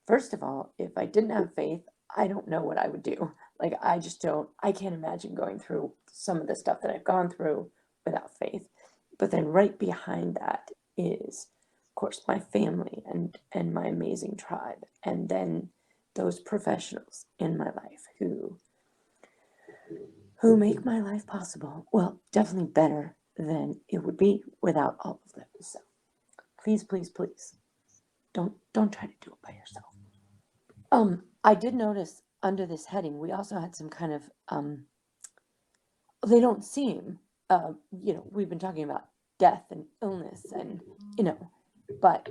First of all, if I didn't have faith, I don't know what I would do. Like, I just don't, I can't imagine going through some of the stuff that I've gone through without faith. But then right behind that is, of course, my family and my amazing tribe. And then those professionals in my life who make my life possible. Well, definitely better than it would be without all of them. So please, please, please don't try to do it by yourself. I did notice under this heading, we also had some kind of, they don't seem, you know, we've been talking about death and illness and, you know, but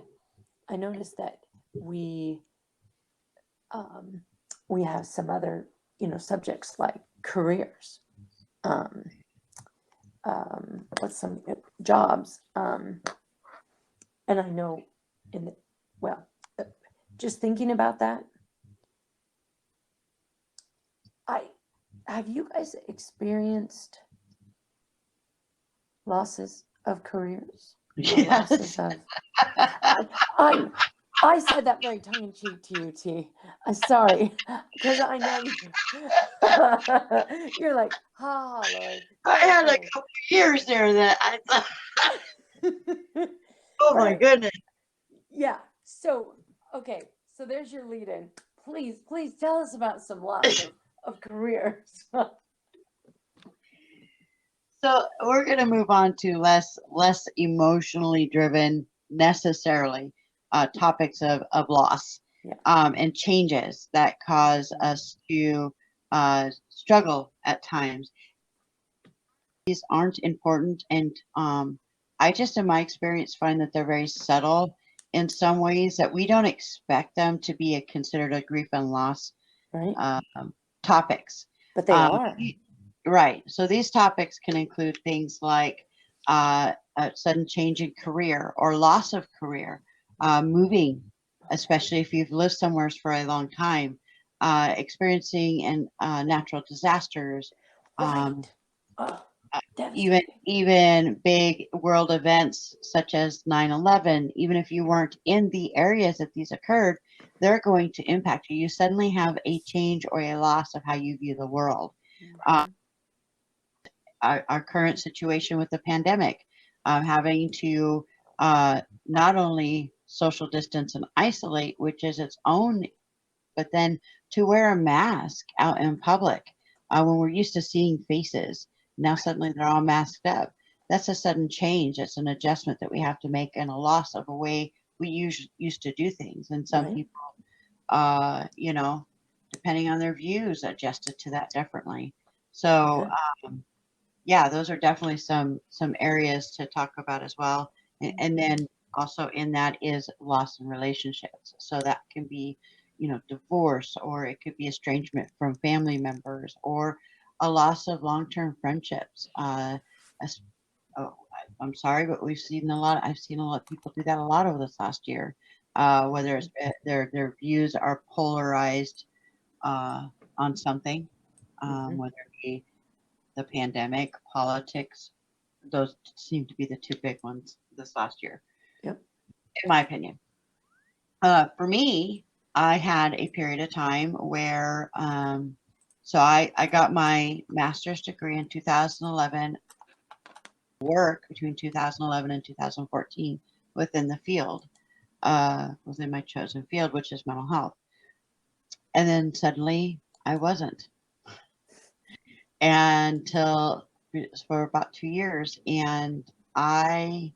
I noticed that we have some other, you know, subjects like careers, what's some jobs, and I know in the, well, just thinking about that, have you guys experienced losses of careers? Yes. I said that very tongue in cheek to you, T. I'm sorry, because I know you. You're like, ha, Lord. I had a couple years there that I thought, oh my goodness. Yeah. So, okay. So there's your lead in. Please tell us about some loss of careers. So we're going to move on to less emotionally driven necessarily topics of loss, Yeah. And changes that cause us to struggle at times. These aren't important, and I just, in my experience, find that they're very subtle in some ways that we don't expect them to be considered a grief and loss Right. Topics. But they are. Right. So these topics can include things like a sudden change in career or loss of career, moving, especially if you've lived somewhere for a long time, experiencing natural disasters, Right. even big world events such as 9/11. Even if you weren't in the areas that these occurred, they're going to impact you. You suddenly have a change or a loss of how you view the world. Our current situation with the pandemic, having to not only social distance and isolate, which is its own, but then to wear a mask out in public when we're used to seeing faces. Now suddenly they're all masked up. That's a sudden change. It's an adjustment that we have to make and a loss of a way we used to do things. And some people, you know, depending on their views, adjusted to that differently. So, yeah, those are definitely some areas to talk about as well. And then also in that is loss in relationships. So that can be, you know, divorce, or it could be estrangement from family members, or a loss of long-term friendships. Oh, I'm sorry, but I've seen a lot of people do that a lot over this last year. Whether it's their views are polarized on something, whether it be the pandemic, politics. Those seem to be the two big ones this last year. Yep. In my opinion. For me, I had a period of time where, so I got my master's degree in 2011, work between 2011 and 2014 within the field, within my chosen field, which is mental health. And then suddenly I wasn't. until for about 2 years. And I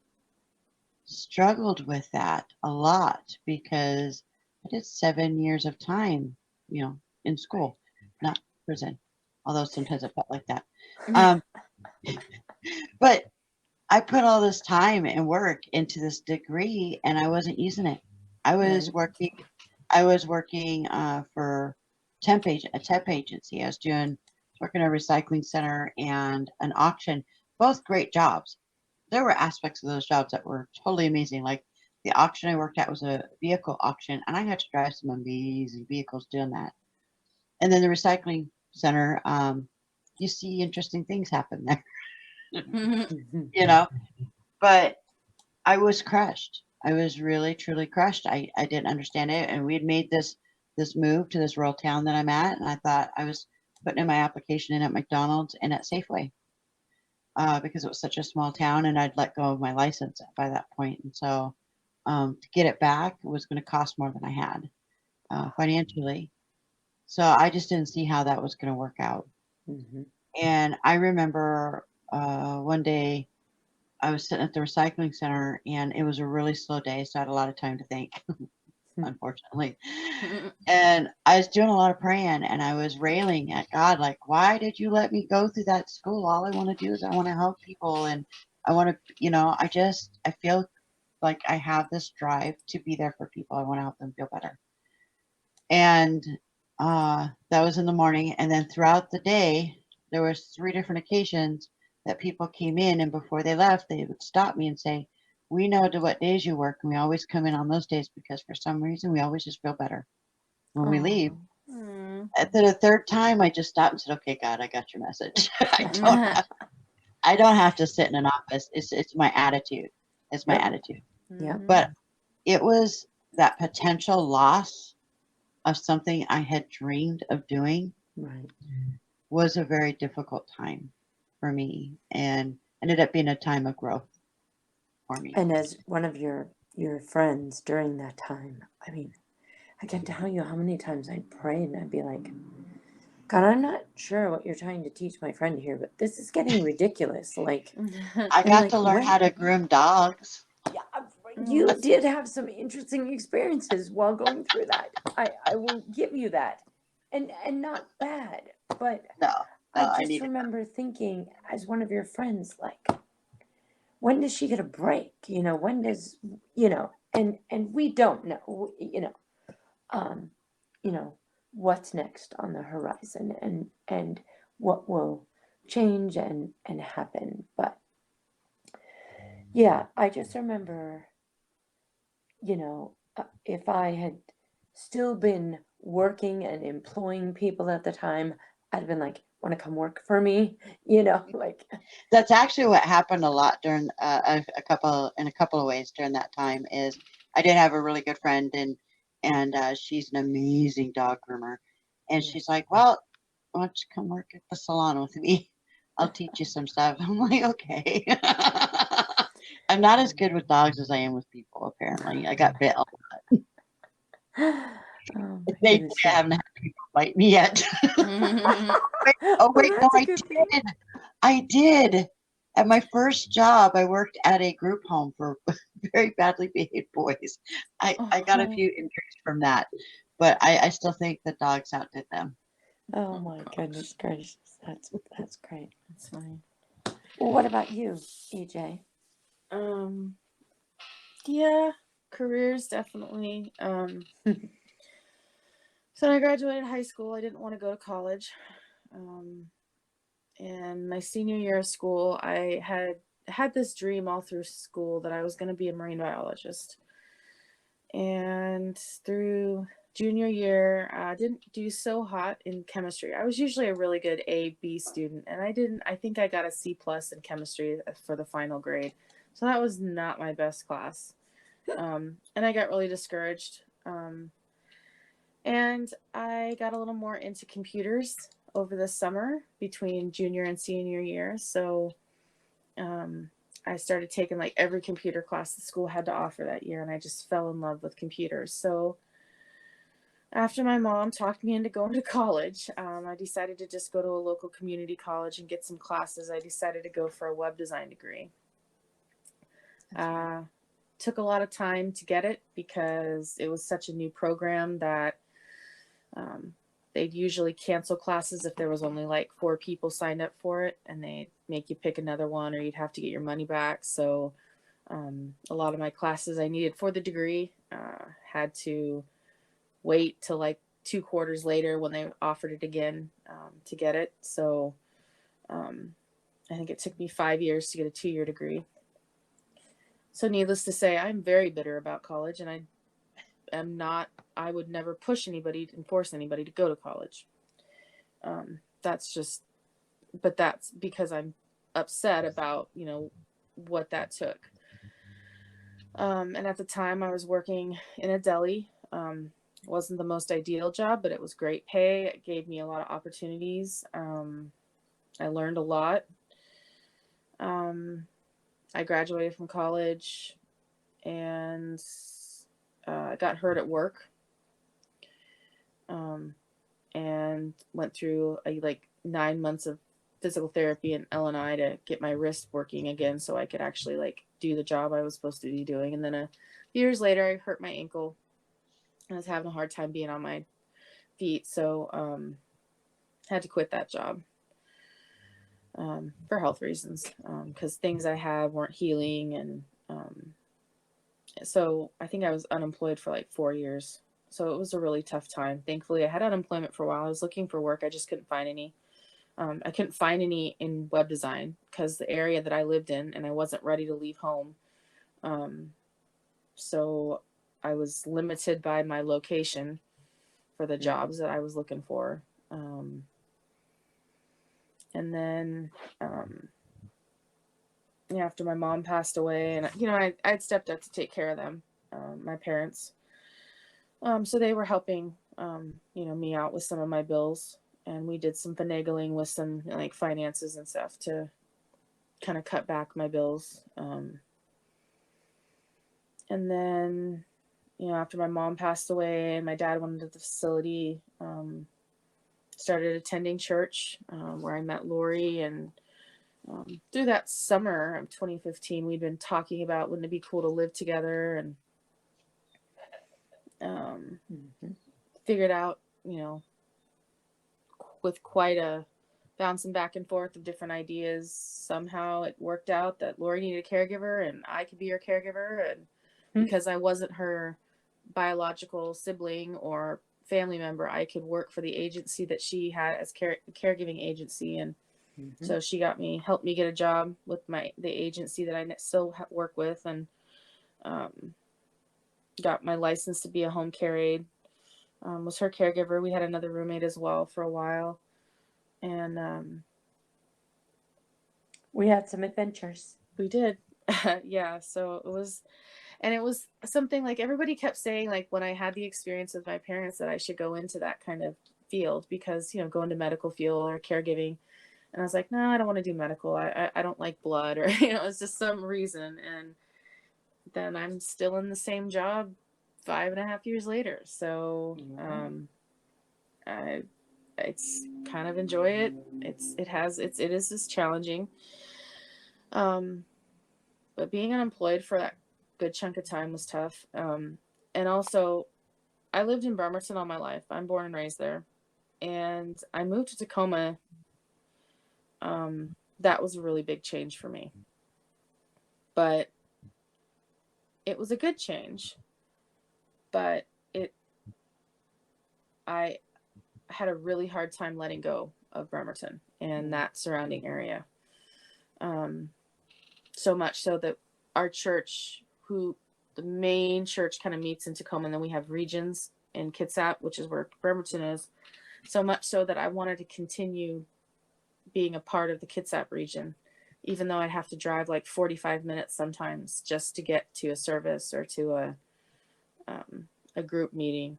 struggled with that a lot because I did 7 years of time, in school, not prison, although sometimes it felt like that. Um, but I put all this time and work into this degree, and I wasn't using it. I was Right. working. I was working for a temp agency. I was working at a recycling center and an auction. Both great jobs. There were aspects of those jobs that were totally amazing. Like the auction I worked at was a vehicle auction, and I got to drive some amazing vehicles doing that. And then the recycling center, you see interesting things happen there, you know. But I was crushed. I was really truly crushed. I didn't understand it, and we had made this move to this rural town that I'm at, and I thought I was putting in my application in at McDonald's and at Safeway because it was such a small town, and I'd let go of my license by that point, and so to get it back was going to cost more than I had financially. So I just didn't see how that was going to work out. Mm-hmm. And I remember one day I was sitting at the recycling center, and it was a really slow day, so I had a lot of time to think, unfortunately. And I was doing a lot of praying, and I was railing at God, like, why did you let me go through that school? All I want to do is I want to help people, and I want to, I feel like I have this drive to be there for people. I want to help them feel better. And that was in the morning, and then throughout the day, there was 3 different occasions that people came in, and before they left, they would stop me and say, "We know to what days you work, and we always come in on those days because for some reason we always just feel better when we leave." Oh. At the third time, I just stopped and said, "Okay, God, I got your message. I don't have to sit in an office. It's my attitude. It's my Yep. attitude." Yep. But it was that potential loss of something I had dreamed of doing Right. was a very difficult time for me and ended up being a time of growth for me. And as one of your friends during that time, I mean, I can't tell you how many times I'd pray and I'd be like, God, I'm not sure what you're trying to teach my friend here, but this is getting ridiculous. Like, I and got like to learn when how to groom dogs. you did have some interesting experiences while going through that. I will give you that. And not bad, but No, I I just needed remember thinking as one of your friends, like, when does she get a break? When does, and we don't know, um, what's next on the horizon and what will change and happen. But yeah, I just remember, if I had still been working and employing people at the time, I'd have been like, want to come work for me? Like, That's actually what happened a lot during in a couple of ways during that time. Is I did have a really good friend, and she's an amazing dog groomer, and yeah. she's like, "Well, why don't you come work at the salon with me? I'll teach you some stuff." I'm like, "Okay." I'm not as good with dogs as I am with people. Apparently, I got bit. Oh my Thankfully, goodness. I haven't had people bite me yet. Wait, oh Well, wait, no, that's a I good thing. did. I did. At my first job, I worked at a group home for very badly behaved boys. I got a Oh. few injuries from that, but I still think the dogs outdid them. Oh my goodness gracious. That's great. That's funny. Well, what about you, EJ? Um, yeah, careers definitely. So when I graduated high school, I didn't want to go to college. And my senior year of school, I had this dream all through school that I was going to be a marine biologist. And through junior year, I didn't do so hot in chemistry. I was usually a really good A, B student, and I think I got a C plus in chemistry for the final grade. So that was not my best class. And I got really discouraged. And I got a little more into computers over the summer between junior and senior year. So I started taking like every computer class the school had to offer that year, and I just fell in love with computers. So After my mom talked me into going to college, I decided to just go to a local community college and get some classes. I decided to go for a web design degree. Took a lot of time to get it because it was such a new program that they'd usually cancel classes if there was only like 4 people signed up for it, and they'd make you pick another one or you'd have to get your money back. So a lot of my classes I needed for the degree had to wait till like 2 quarters later when they offered it again to get it. So I think it took me 5 years to get a 2-year degree. So needless to say, I'm very bitter about college, and I would never push anybody and force anybody to go to college. That's because I'm upset about, what that took. And at the time I was working in a deli. Wasn't the most ideal job, but it was great pay. It gave me a lot of opportunities. I learned a lot. I graduated from college and I got hurt at work, and went through 9 months of physical therapy in Illinois to get my wrist working again so I could actually do the job I was supposed to be doing. And then a few years later, I hurt my ankle. I was having a hard time being on my feet, so had to quit that job for health reasons, because things I had weren't healing. And so I think I was unemployed for like 4 years. So it was a really tough time. Thankfully, I had unemployment for a while. I was looking for work. I just couldn't find any. I couldn't find any in web design because the area that I lived in, and I wasn't ready to leave home. So I was limited by my location for the jobs that I was looking for. And then after my mom passed away, and I'd stepped up to take care of them, my parents. So they were helping me out with some of my bills, and we did some finagling with some finances and stuff to kind of cut back my bills. And then after my mom passed away and my dad went into the facility, started attending church, where I met Lori. And through that summer of 2015, we'd been talking about wouldn't it be cool to live together, and figured out, with quite a bouncing back and forth of different ideas, somehow it worked out that Lori needed a caregiver and I could be her caregiver. And because I wasn't her biological sibling or family member, I could work for the agency that she had as caregiving agency. And so she helped me get a job with the agency that I still work with, and got my license to be a home care aide. Was her caregiver. We had another roommate as well for a while. And we had some adventures. We did. Yeah. So it was something everybody kept saying, when I had the experience with my parents, that I should go into that kind of field because, go into medical field or caregiving. And I was like, no, I don't want to do medical. I don't like blood, or, it's just some reason. And then I'm still in the same job 5.5 years later. So, it's kind of enjoy it. It is just challenging. But being unemployed for that good chunk of time was tough. And also I lived in Bremerton all my life. I'm born and raised there. And I moved to Tacoma. That was a really big change for me. But it was a good change. But I had a really hard time letting go of Bremerton and that surrounding area. So much so that our church, the main church kind of meets in Tacoma, and then we have regions in Kitsap, which is where Bremerton is. So much so that I wanted to continue being a part of the Kitsap region, even though I'd have to drive 45 minutes sometimes just to get to a service or to a group meeting.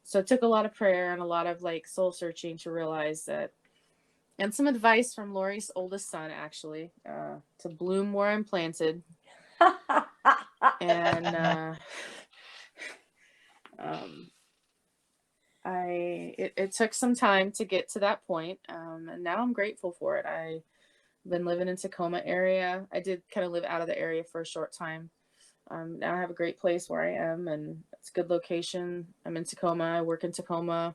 So it took a lot of prayer and a lot of soul searching to realize that, and some advice from Lori's oldest son, actually, to bloom where I'm planted. And it took some time to get to that point, and now I'm grateful for it. I've been living in Tacoma area. I did kind of live out of the area for a short time. Now I have a great place where I am, and it's a good location. I'm in Tacoma. I work in Tacoma.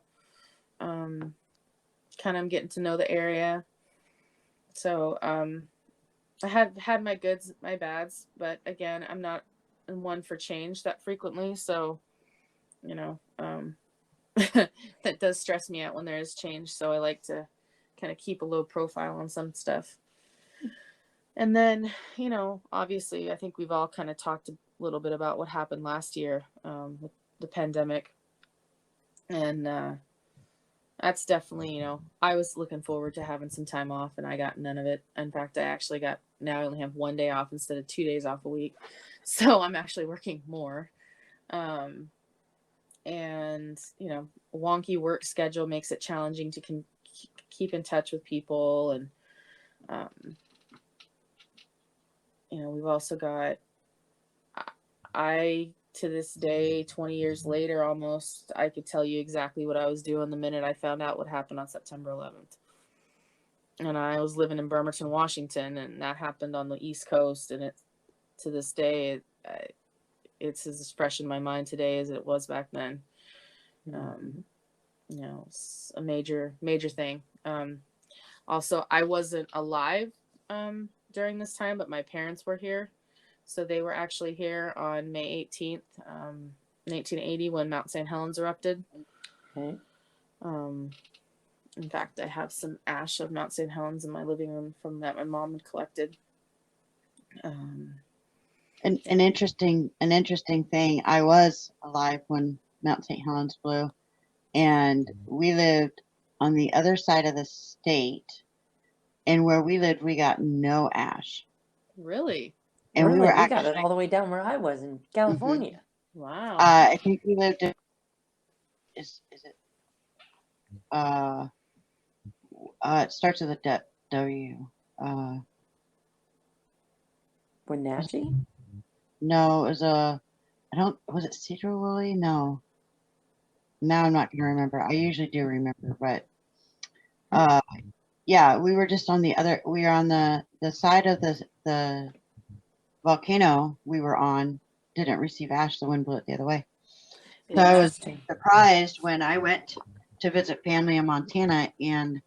Kind of getting to know the area. So I have had my goods, my bads, but again, I'm not one for change that frequently. So, you know, that does stress me out when there is change. So I like to kind of keep a low profile on some stuff. And then, you know, obviously, I think we've all kind of talked a little bit about what happened last year with the pandemic. And that's definitely, you know, I was looking forward to having some time off, and I got none of it. In fact, now I only have 1 day off instead of 2 days off a week. So I'm actually working more. And, you know, a wonky work schedule makes it challenging to keep in touch with people. And, you know, we've also got, to this day, 20 years later, almost, I could tell you exactly what I was doing the minute I found out what happened on September 11th. And I was living in Bremerton, Washington, and that happened on the East Coast. And to this day, it's as fresh in my mind today as it was back then. You know, it's a major thing. Also, I wasn't alive during this time, but my parents were here. So they were actually here on May 18th, 1980, when Mount St. Helens erupted. Okay. In fact, I have some ash of Mount St. Helens in my living room from that my mom had collected. An interesting thing. I was alive when Mount St. Helens blew, and we lived on the other side of the state. And where we lived, we got no ash. Really? And Really? we were We got it actually all the way down where I was in California. Wow. I think we lived in. Is it? It starts with a W. Wenatchee? No, it was was it Cedar Lily? No. Now I'm not going to remember. I usually do remember, but yeah, we were just we were on the side of the volcano we were on, didn't receive ash, the wind blew it the other way. So I was surprised when I went to visit family in Montana, and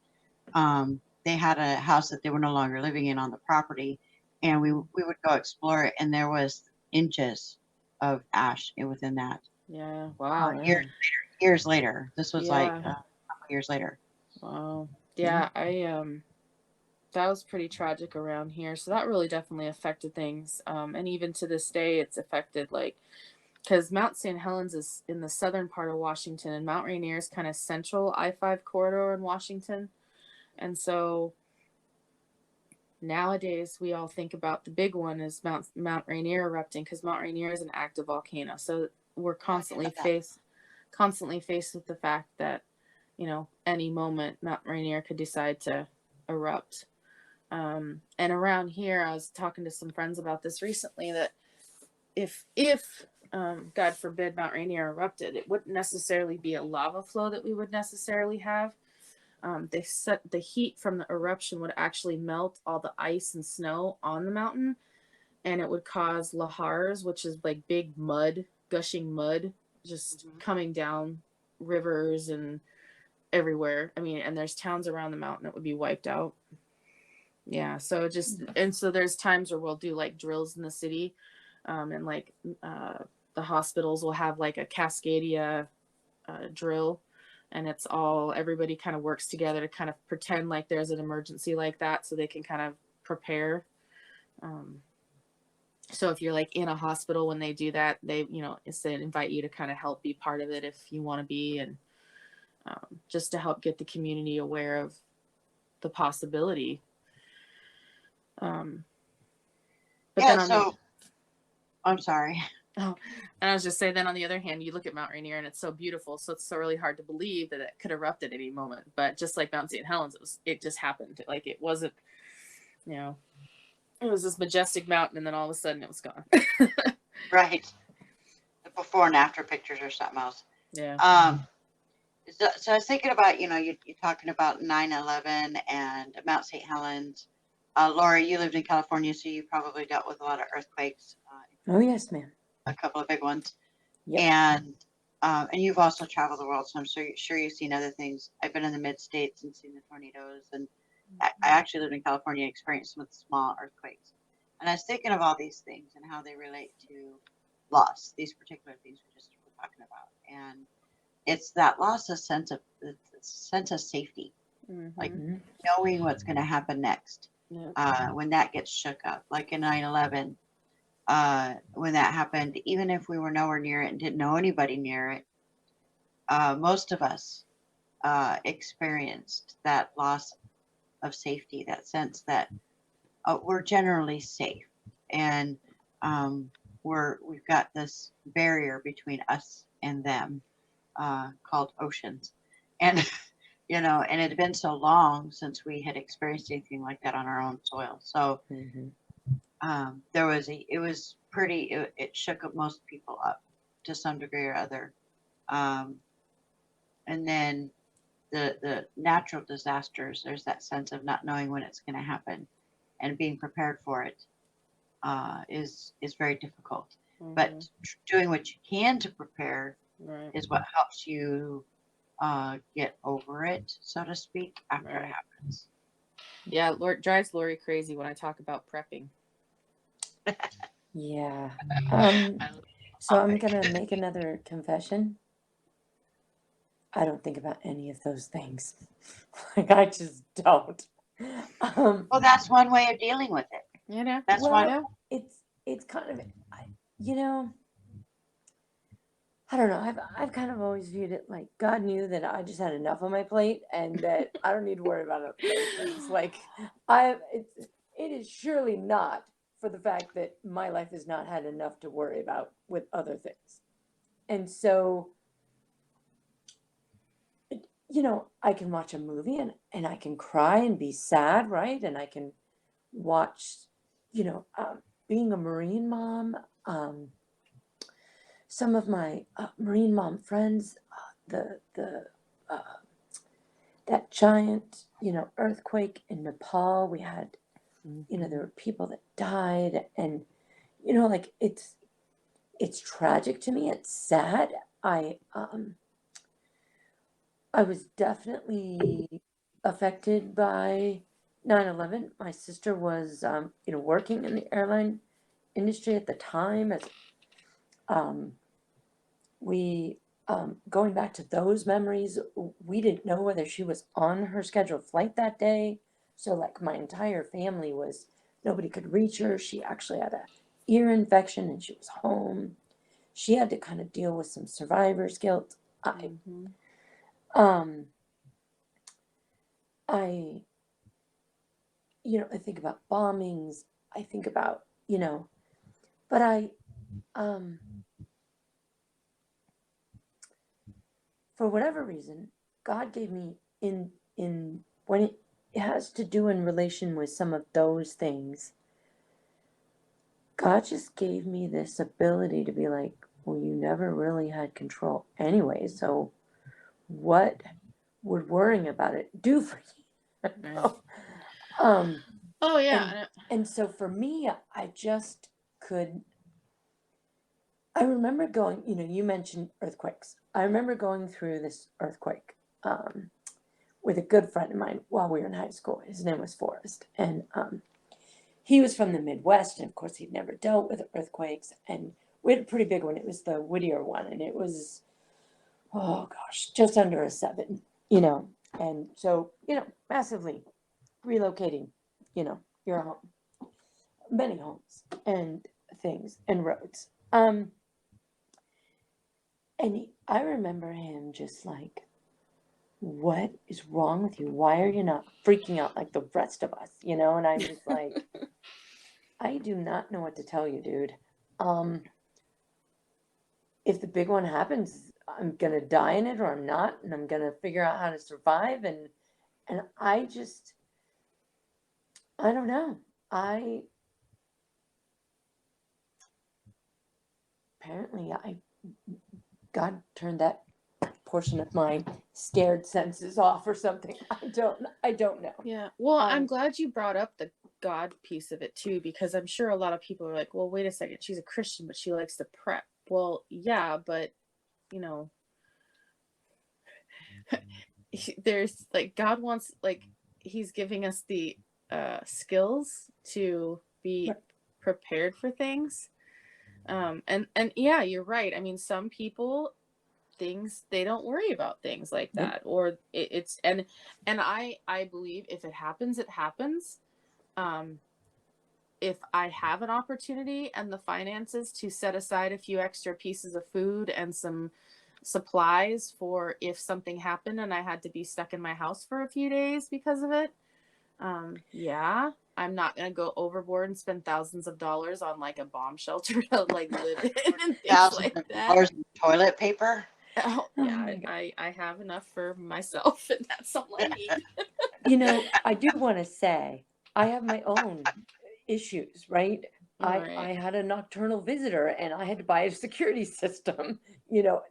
they had a house that they were no longer living in on the property, and we would go explore it, and there was inches of ash within that. Yeah. Wow. Years later. This was like Yeah. a couple years later. Wow. Yeah, that was pretty tragic around here. So that really definitely affected things. And even to this day, it's affected, like, because Mount St. Helens is in the southern part of Washington, and Mount Rainier is kind of central I-5 corridor in Washington. And so nowadays we all think about the big one is Mount Rainier erupting, because Mount Rainier is an active volcano. So we're constantly faced with the fact that, you know, any moment Mount Rainier could decide to erupt. And around here, I was talking to some friends about this recently, that if God forbid Mount Rainier erupted, it wouldn't necessarily be a lava flow that we would necessarily have. They said the heat from the eruption would actually melt all the ice and snow on the mountain, and it would cause lahars, which is like big mud, gushing mud, just coming down rivers and everywhere. I mean, and there's towns around the mountain that would be wiped out. Yeah, so so there's times where we'll do like drills in the city, and like the hospitals will have like a Cascadia drill, and it's all, everybody kind of works together to kind of pretend like there's an emergency like that, so they can kind of prepare. So if you're like in a hospital when they do that, they, you know, invite you to kind of help be part of it if you want to be, and just to help get the community aware of the possibility. But Yeah, then I'm sorry. Oh, and I was just saying, then on the other hand, you look at Mount Rainier and it's so beautiful, so it's so really hard to believe that it could erupt at any moment. But just like Mount St. Helens, it just happened. Like, it wasn't, you know, it was this majestic mountain, and then all of a sudden it was gone. Right. The before and after pictures or something else. Yeah. So I was thinking about, you're talking about 9/11 and Mount St. Helens. Laura, you lived in California, so you probably dealt with a lot of earthquakes, Oh, yes, ma'am. a couple of big ones. Yep. And you've also traveled the world, so I'm sure you've seen other things. I've been in the mid states and seen the tornadoes, and I actually lived in California and experienced some of the small earthquakes. And I was thinking of all these things and how they relate to loss, these particular things we just were talking about. And it's that loss of sense of safety, like Mm-hmm. knowing what's going to happen next. Yeah. When that gets shook up, like in 9/11, when that happened, even if we were nowhere near it and didn't know anybody near it, most of us experienced that loss of safety, that sense that we're generally safe, and we've got this barrier between us and them called oceans, and and it had been so long since we had experienced anything like that on our own soil. So Mm-hmm. it shook up most people up to some degree or other. Um, and then the natural disasters, there's that sense of not knowing when it's going to happen and being prepared for it is very difficult. But Mm-hmm. doing what you can to prepare Right. is what helps you get over it, so to speak, after it Right. happens. Yeah, drives Lori crazy when I talk about prepping. Yeah. I So love I'm it. gonna make another confession. I don't think about any of those things. Like I just don't. Um, Well, that's one way of dealing with it. You know? That's one. well, it's kind of, you know, I don't know. I've kind of always viewed it like God knew that I just had enough on my plate and that I don't need to worry about other things. Like it is surely not for the fact that my life has not had enough to worry about with other things. And so, I can watch a movie and I can cry and be sad, right? And I can watch, you know, um, being a Marine mom, some of my Marine mom friends, the uh, that giant, earthquake in Nepal. We had, there were people that died, and like it's tragic to me. It's sad. I was definitely affected by 9/11. My sister was, working in the airline industry at the time. As um, we going back to those memories, we didn't know whether she was on her scheduled flight that day. So like my entire family was, nobody could reach her. She actually had a ear infection and she was home. She had to kind of deal with some survivor's guilt. Mm-hmm. Um, I, I think about bombings. I think about, but um, for whatever reason, God gave me in when it has to do in relation with some of those things, God just gave me this ability to be like, well, you never really had control anyway, so what would worrying about it do for you? Right. um Oh, and yeah. and so for me, I just could. I remember going, you mentioned earthquakes. I remember going through this earthquake with a good friend of mine while we were in high school. His name was Forrest. And he was from the Midwest. And of course, he'd never dealt with earthquakes. And we had a pretty big one. It was the Whittier one. And it was, oh gosh, just under a 7. And so, massively relocating, your home, many homes and things and roads. I remember him just like, what is wrong with you? Why are you not freaking out like the rest of us? And I'm just like, I do not know what to tell you, dude. Um, if the big one happens, I'm gonna die in it or I'm not, and I'm gonna figure out how to survive. And I don't know. I apparently I God turned that portion of my scared senses off or something. I don't know. Yeah. Well, I'm Um, glad you brought up the God piece of it too, because I'm sure a lot of people are like, well, wait a second, she's a Christian, but she likes to prep. Well, yeah, but you know, there's like God wants, like, he's giving us the skills to be Right. prepared for things. And yeah, you're right. I mean, some people, things, they don't worry about things like Nope. that, or it's and I believe if it happens, it happens. um if I have an opportunity and the finances to set aside a few extra pieces of food and some supplies for if something happened and I had to be stuck in my house for a few days because of it, yeah, I'm not gonna go overboard and spend thousands of dollars on like a bomb shelter to like live in and things Thousands like of that. dollars in toilet paper. Oh, Oh yeah, my God. I have enough for myself, and that's all I need. You know, I do want to say I have my own issues, right? I Right. had a nocturnal visitor and I had to buy a security system, you know.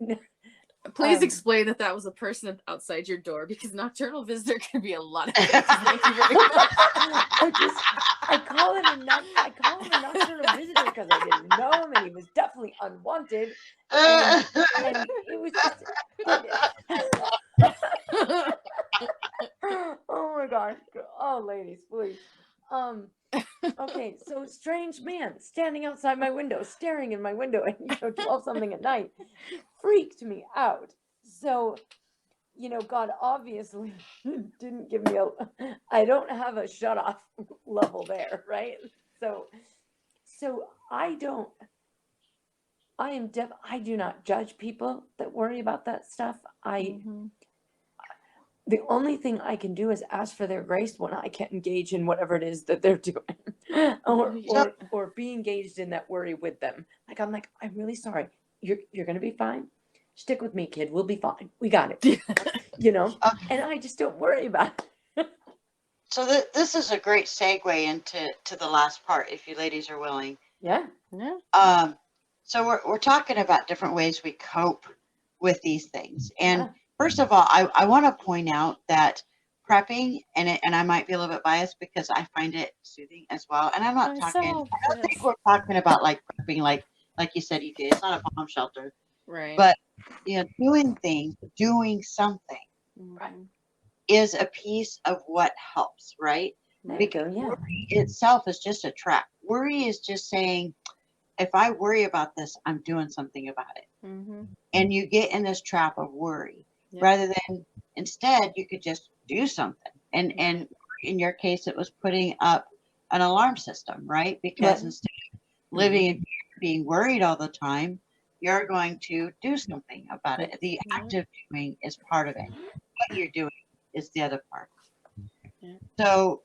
Please Um, explain that that was a person outside your door, because nocturnal visitor can be a lot of things. Thank you very much. I call him a nocturnal visitor because I didn't know him and he was definitely unwanted. And it was just oh my gosh. Oh ladies, please. Okay, so strange man standing outside my window, staring in my window at 12 something at night freaked me out. So, God obviously didn't give me I don't have a shut off level there, right? So I do not judge people that worry about that stuff. Mhm. The only thing I can do is ask for their grace when I can't engage in whatever it is that they're doing, or Yeah. be engaged in that worry with them. Like I'm like, I'm really sorry. You're gonna be fine. Stick with me, kid. We'll be fine. We got it. And I just don't worry about it. So this is a great segue into the last part, if you ladies are willing. Yeah. Yeah. So we're talking about different ways we cope with these things. And Yeah. first of all, I want to point out that prepping, and I might be a little bit biased because I find it soothing as well. And I'm not I talking, saw I don't think this. we're talking about like prepping, like you said, EJ. It's not a bomb shelter, Right. but doing things, doing something Mhm. is a piece of what helps, right? There you Because go. Yeah. worry itself is just a trap. Worry is just saying, if I worry about this, I'm doing something about it. Mhm. And you get in this trap of worry Yep. rather than instead you could just do something. And Right. in your case, it was putting up an alarm system, right? Because Right. instead of living in fear, being worried all the time, you're going to do something about it. The Yep. act of doing is part of it. What you're doing is the other part. Yeah. So,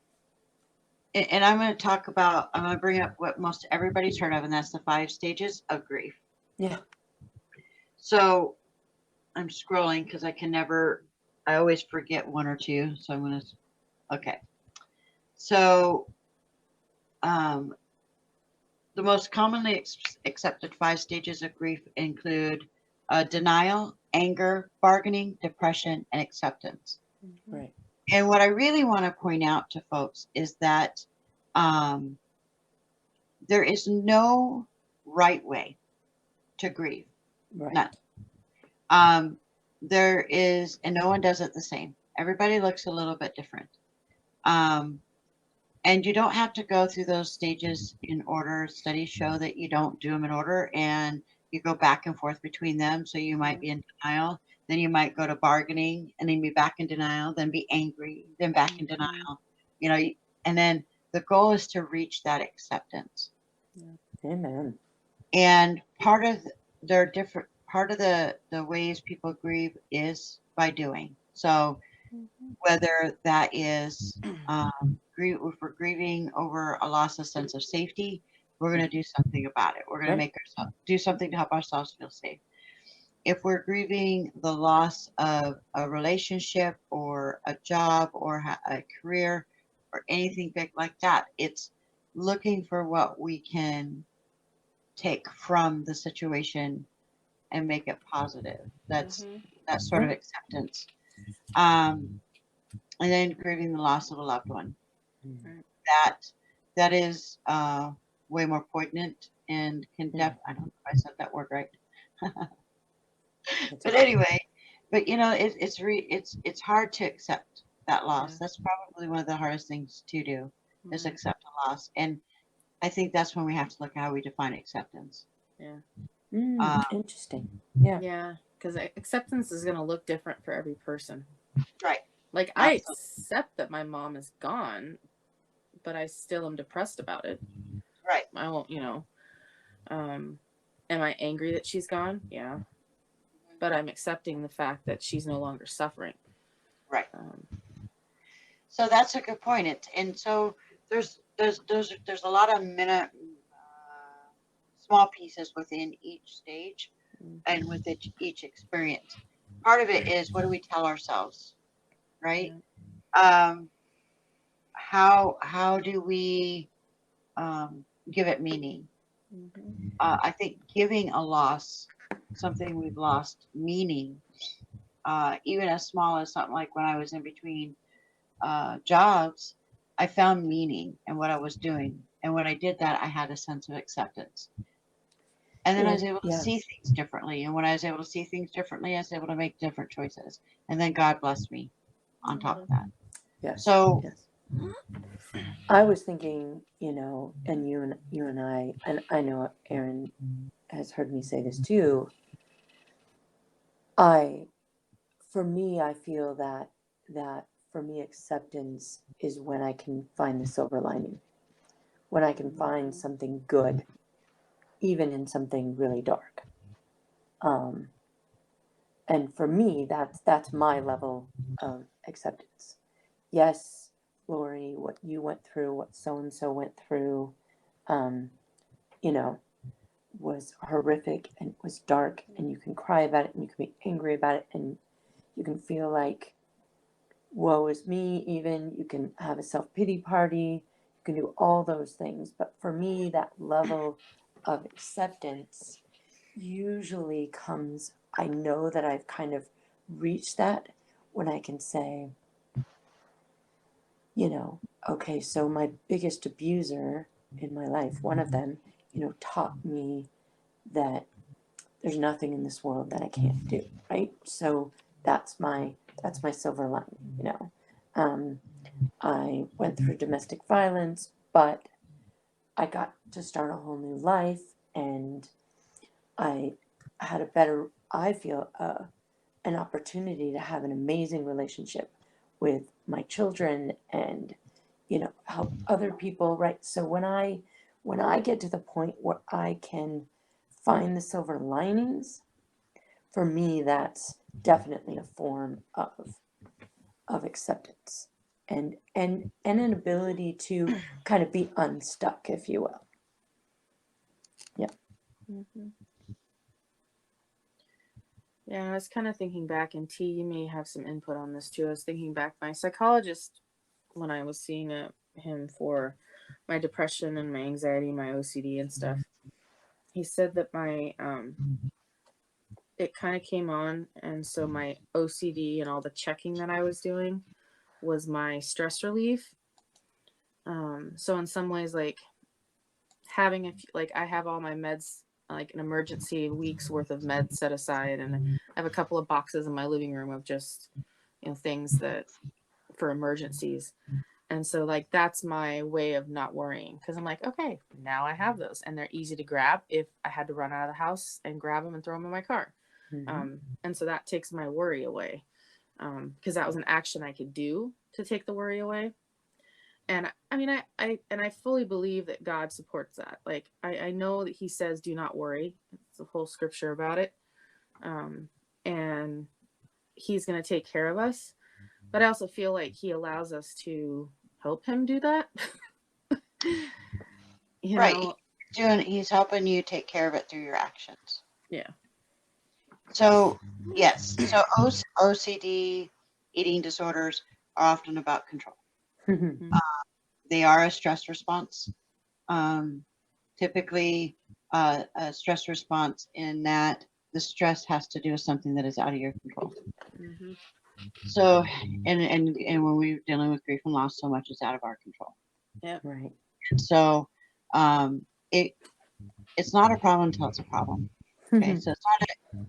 and I'm going to bring up what most everybody's heard of, and that's the 5 stages of grief. Yeah. So I'm scrolling because I always forget one or two. So okay. So, the most commonly accepted 5 stages of grief include denial, anger, bargaining, depression, and acceptance. Mhm. Right. And what I really want to point out to folks is that there is no right way to grieve. Right. None. There is, and no one does it the same. Everybody looks a little bit different. And you don't have to go through those stages in order. Studies show that you don't do them in order, and you go back and forth between them. So you might be in denial, then you might go to bargaining, and then be back in denial, then be angry, then back in denial. And then the goal is to reach that acceptance. Amen. And part of the ways people grieve is by doing. So whether that is if we're grieving over a loss of sense of safety, we're going to do something about it. We're going to make ourselves do something to help ourselves feel safe. If we're grieving the loss of a relationship or a job or a career or anything big like that, it's looking for what we can take from the situation and make it positive. That's that sort of acceptance. And then grieving the loss of a loved one. Mm. That is way more poignant and can I don't know if I said that word right. It's But okay. anyway, but it's hard to accept that loss. Yeah. That's probably one of the hardest things to do is Yeah. accept a loss. And I think that's when we have to look at how we define acceptance. Yeah. Interesting. Yeah. Yeah. Because acceptance is going to look different for every person. Right. Like, I Absolutely. accept that my mom is gone, but I still am depressed about it. Right. I won't, am I angry that she's gone? Yeah. But I'm accepting the fact that she's no longer suffering. Right. Um, So that's a good point. And so there's a lot of small pieces within each stage and with each experience. Part of it is, what do we tell ourselves, right? How do we give it meaning? I think giving a loss, something we've lost meaning, even as small as something like when I was in between jobs, I found meaning in what I was doing. And when I did that, I had a sense of acceptance. And then I was able to see things differently. And when I was able to see things differently, I was able to make different choices. And then God blessed me on top of that. Yes. So yes. I was thinking, and you and I, and I know Aaron has heard me say this too. For me, I feel that for me, acceptance is when I can find the silver lining, when I can find something good, even in something really dark. And for me, that's my level of acceptance. Yes, Lori, what you went through, what so and so went through, you know, was horrific and it was dark, and you can cry about it and you can be angry about it and you can feel like, woe is me, even. You can have a self pity party, you can do all those things. But for me, that level of acceptance usually comes, I know that I've kind of reached that when I can say, okay, so my biggest abuser in my life, one of them, taught me that there's nothing in this world that I can't do, right? So that's my silver lining. I went through domestic violence, but I got to start a whole new life, and I had I feel, an opportunity to have an amazing relationship with my children and, help other people, right? So when I get to the point where I can find the silver linings, for me, that's definitely a form of acceptance and an ability to kind of be unstuck, if you will. Yeah. Yeah, I was kind of thinking back, and T, you may have some input on this too. I was thinking back, my psychologist, when I was seeing him for my depression and my anxiety, my OCD and stuff, he said that it kind of came on, and so my OCD and all the checking that I was doing was my stress relief. So in some ways, like having like I have all my meds, like an emergency week's worth of meds set aside, and I have a couple of boxes in my living room of just things that for emergencies. And so like that's my way of not worrying, because I'm like, okay, now I have those and they're easy to grab if I had to run out of the house and grab them and throw them in my car. And so that takes my worry away, because that was an action I could do to take the worry away. And I mean, I fully believe that God supports that. Like I know that He says, "Do not worry." It's the whole scripture about it, and He's going to take care of us. But I also feel like He allows us to help Him do that. right, know? he's helping you take care of it through your actions. Yeah. So yes, so OCD, eating disorders are often about control. They are a stress response. Typically, a stress response in that the stress has to do with something that is out of your control. Mm-hmm. So, and when we're dealing with grief and loss, so much is out of our control. Yep. Right. So, it's not a problem until it's a problem. Okay, so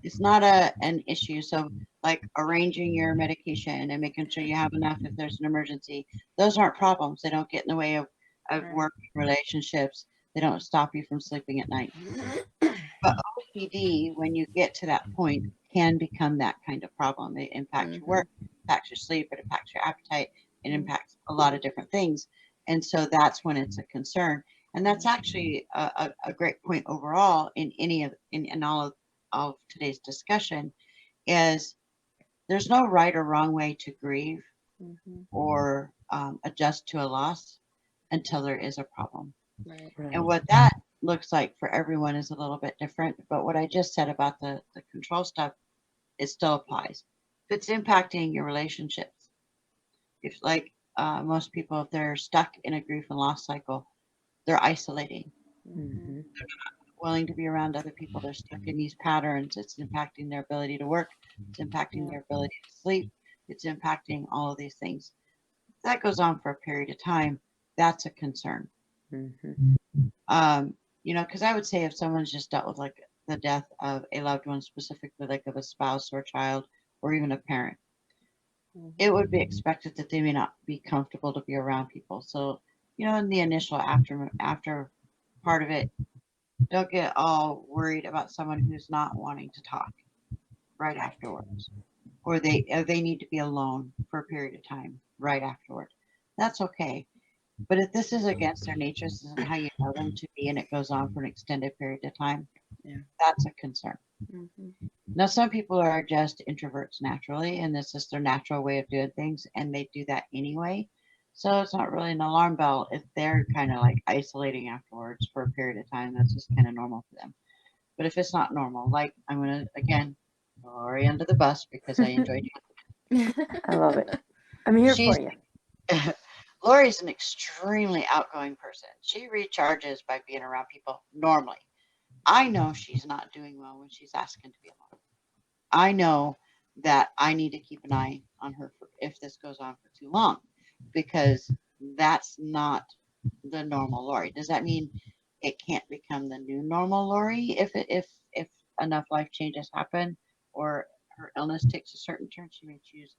it's not an issue. So like arranging your medication and making sure you have enough if there's an emergency, those aren't problems. They don't get in the way of Right. work relationships. They don't stop you from sleeping at night. But OCD, when you get to that point, can become that kind of problem. It impacts your work, impacts your sleep, it impacts your appetite, it impacts a lot of different things. And so that's when it's a concern. And that's actually a great point overall in all of today's discussion is there's no right or wrong way to grieve Mm-hmm. or adjust to a loss until there is a problem. Right. Right. And what that looks like for everyone is a little bit different. But what I just said about the control stuff, it still applies. If it's impacting your relationships, if like most people, if they're stuck in a grief and loss cycle, they're isolating, Mm-hmm. willing to be around other people. They're stuck in these patterns. It's impacting their ability to work. It's impacting their ability to sleep. It's impacting all of these things. If that goes on for a period of time, that's a concern. Mm-hmm. Because I would say if someone's just dealt with like the death of a loved one, specifically like of a spouse or child or even a parent, it would be expected that they may not be comfortable to be around people. So, in the initial after part of it, don't get all worried about someone who's not wanting to talk right afterwards, or they need to be alone for a period of time right afterward. That's okay. But if this is against their nature, this isn't how you know them to be, and it goes on for an extended period of time, that's a concern. Mm-hmm. Now, some people are just introverts naturally, and this is their natural way of doing things, and they do that anyway. So it's not really an alarm bell if they're kind of like isolating afterwards for a period of time. That's just kind of normal for them. But if it's not normal, like I'm going to, again, Lori under the bus because I enjoyed I love it. I'm here She's for you. Lori's an extremely outgoing person. She recharges by being around people normally. I know she's not doing well when she's asking to be alone. I know that I need to keep an eye on her if this goes on for too long, because that's not the normal Lori. Does that mean it can't become the new normal Lori if enough life changes happen or her illness takes a certain turn? She may choose.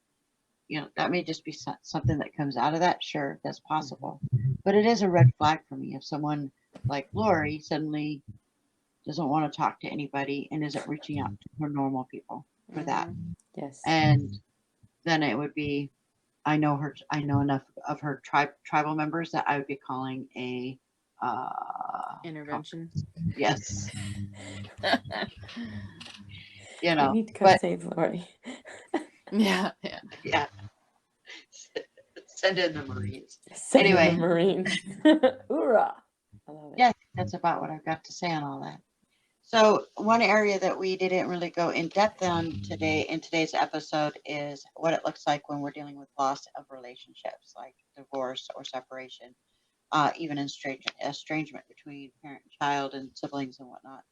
That may just be something that comes out of that. Sure, that's possible. But it is a red flag for me if someone like Lori suddenly doesn't want to talk to anybody and isn't reaching out to her normal people for that. Yes. And then it would be, I know enough of her tribal members that I would be calling a Intervention. yes. You need to come but save Lori. Yeah. yeah, send in the Marines. Send in Anyway. the Marines. Hoorah! I love it. Yeah, that's about what I've got to say on all that. So one area that we didn't really go in depth on today in today's episode is what it looks like when we're dealing with loss of relationships, like divorce or separation, even estrangement between parent and child and siblings and whatnot.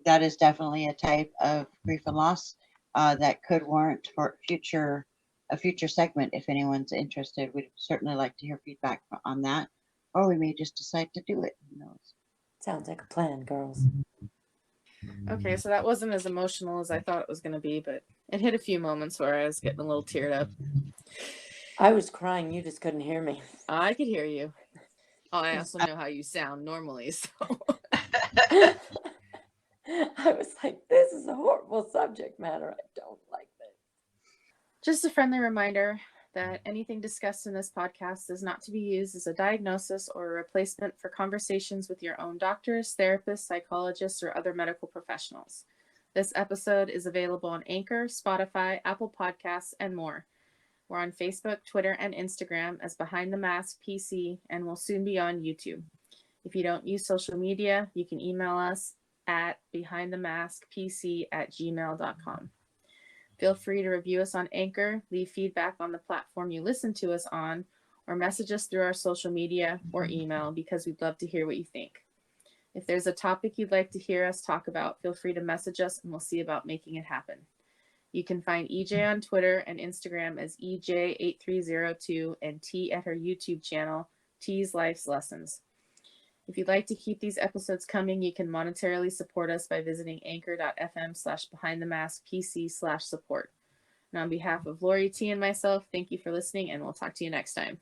That is definitely a type of grief and loss that could warrant for a future segment. If anyone's interested, we'd certainly like to hear feedback on that, or we may just decide to do it. Who knows? Sounds like a plan, girls. Okay, so that wasn't as emotional as I thought it was going to be, but it hit a few moments where I was getting a little teared up. I was crying. You just couldn't hear me. I could hear you. Oh, I also know how you sound normally, so. I was like, this is a horrible subject matter. I don't like this. Just a friendly reminder that anything discussed in this podcast is not to be used as a diagnosis or a replacement for conversations with your own doctors, therapists, psychologists, or other medical professionals. This episode is available on Anchor, Spotify, Apple Podcasts, and more. We're on Facebook, Twitter, and Instagram as Behind the Mask PC, and will soon be on YouTube. If you don't use social media, you can email us at BehindTheMaskPC@gmail.com. Feel free to review us on Anchor, leave feedback on the platform you listen to us on, or message us through our social media or email because we'd love to hear what you think. If there's a topic you'd like to hear us talk about, feel free to message us and we'll see about making it happen. You can find EJ on Twitter and Instagram as EJ8302 and T at her YouTube channel, T's Life's Lessons. If you'd like to keep these episodes coming, you can monetarily support us by visiting anchor.fm/BehindTheMaskPC/support. And on behalf of Lori T and myself, thank you for listening, and we'll talk to you next time.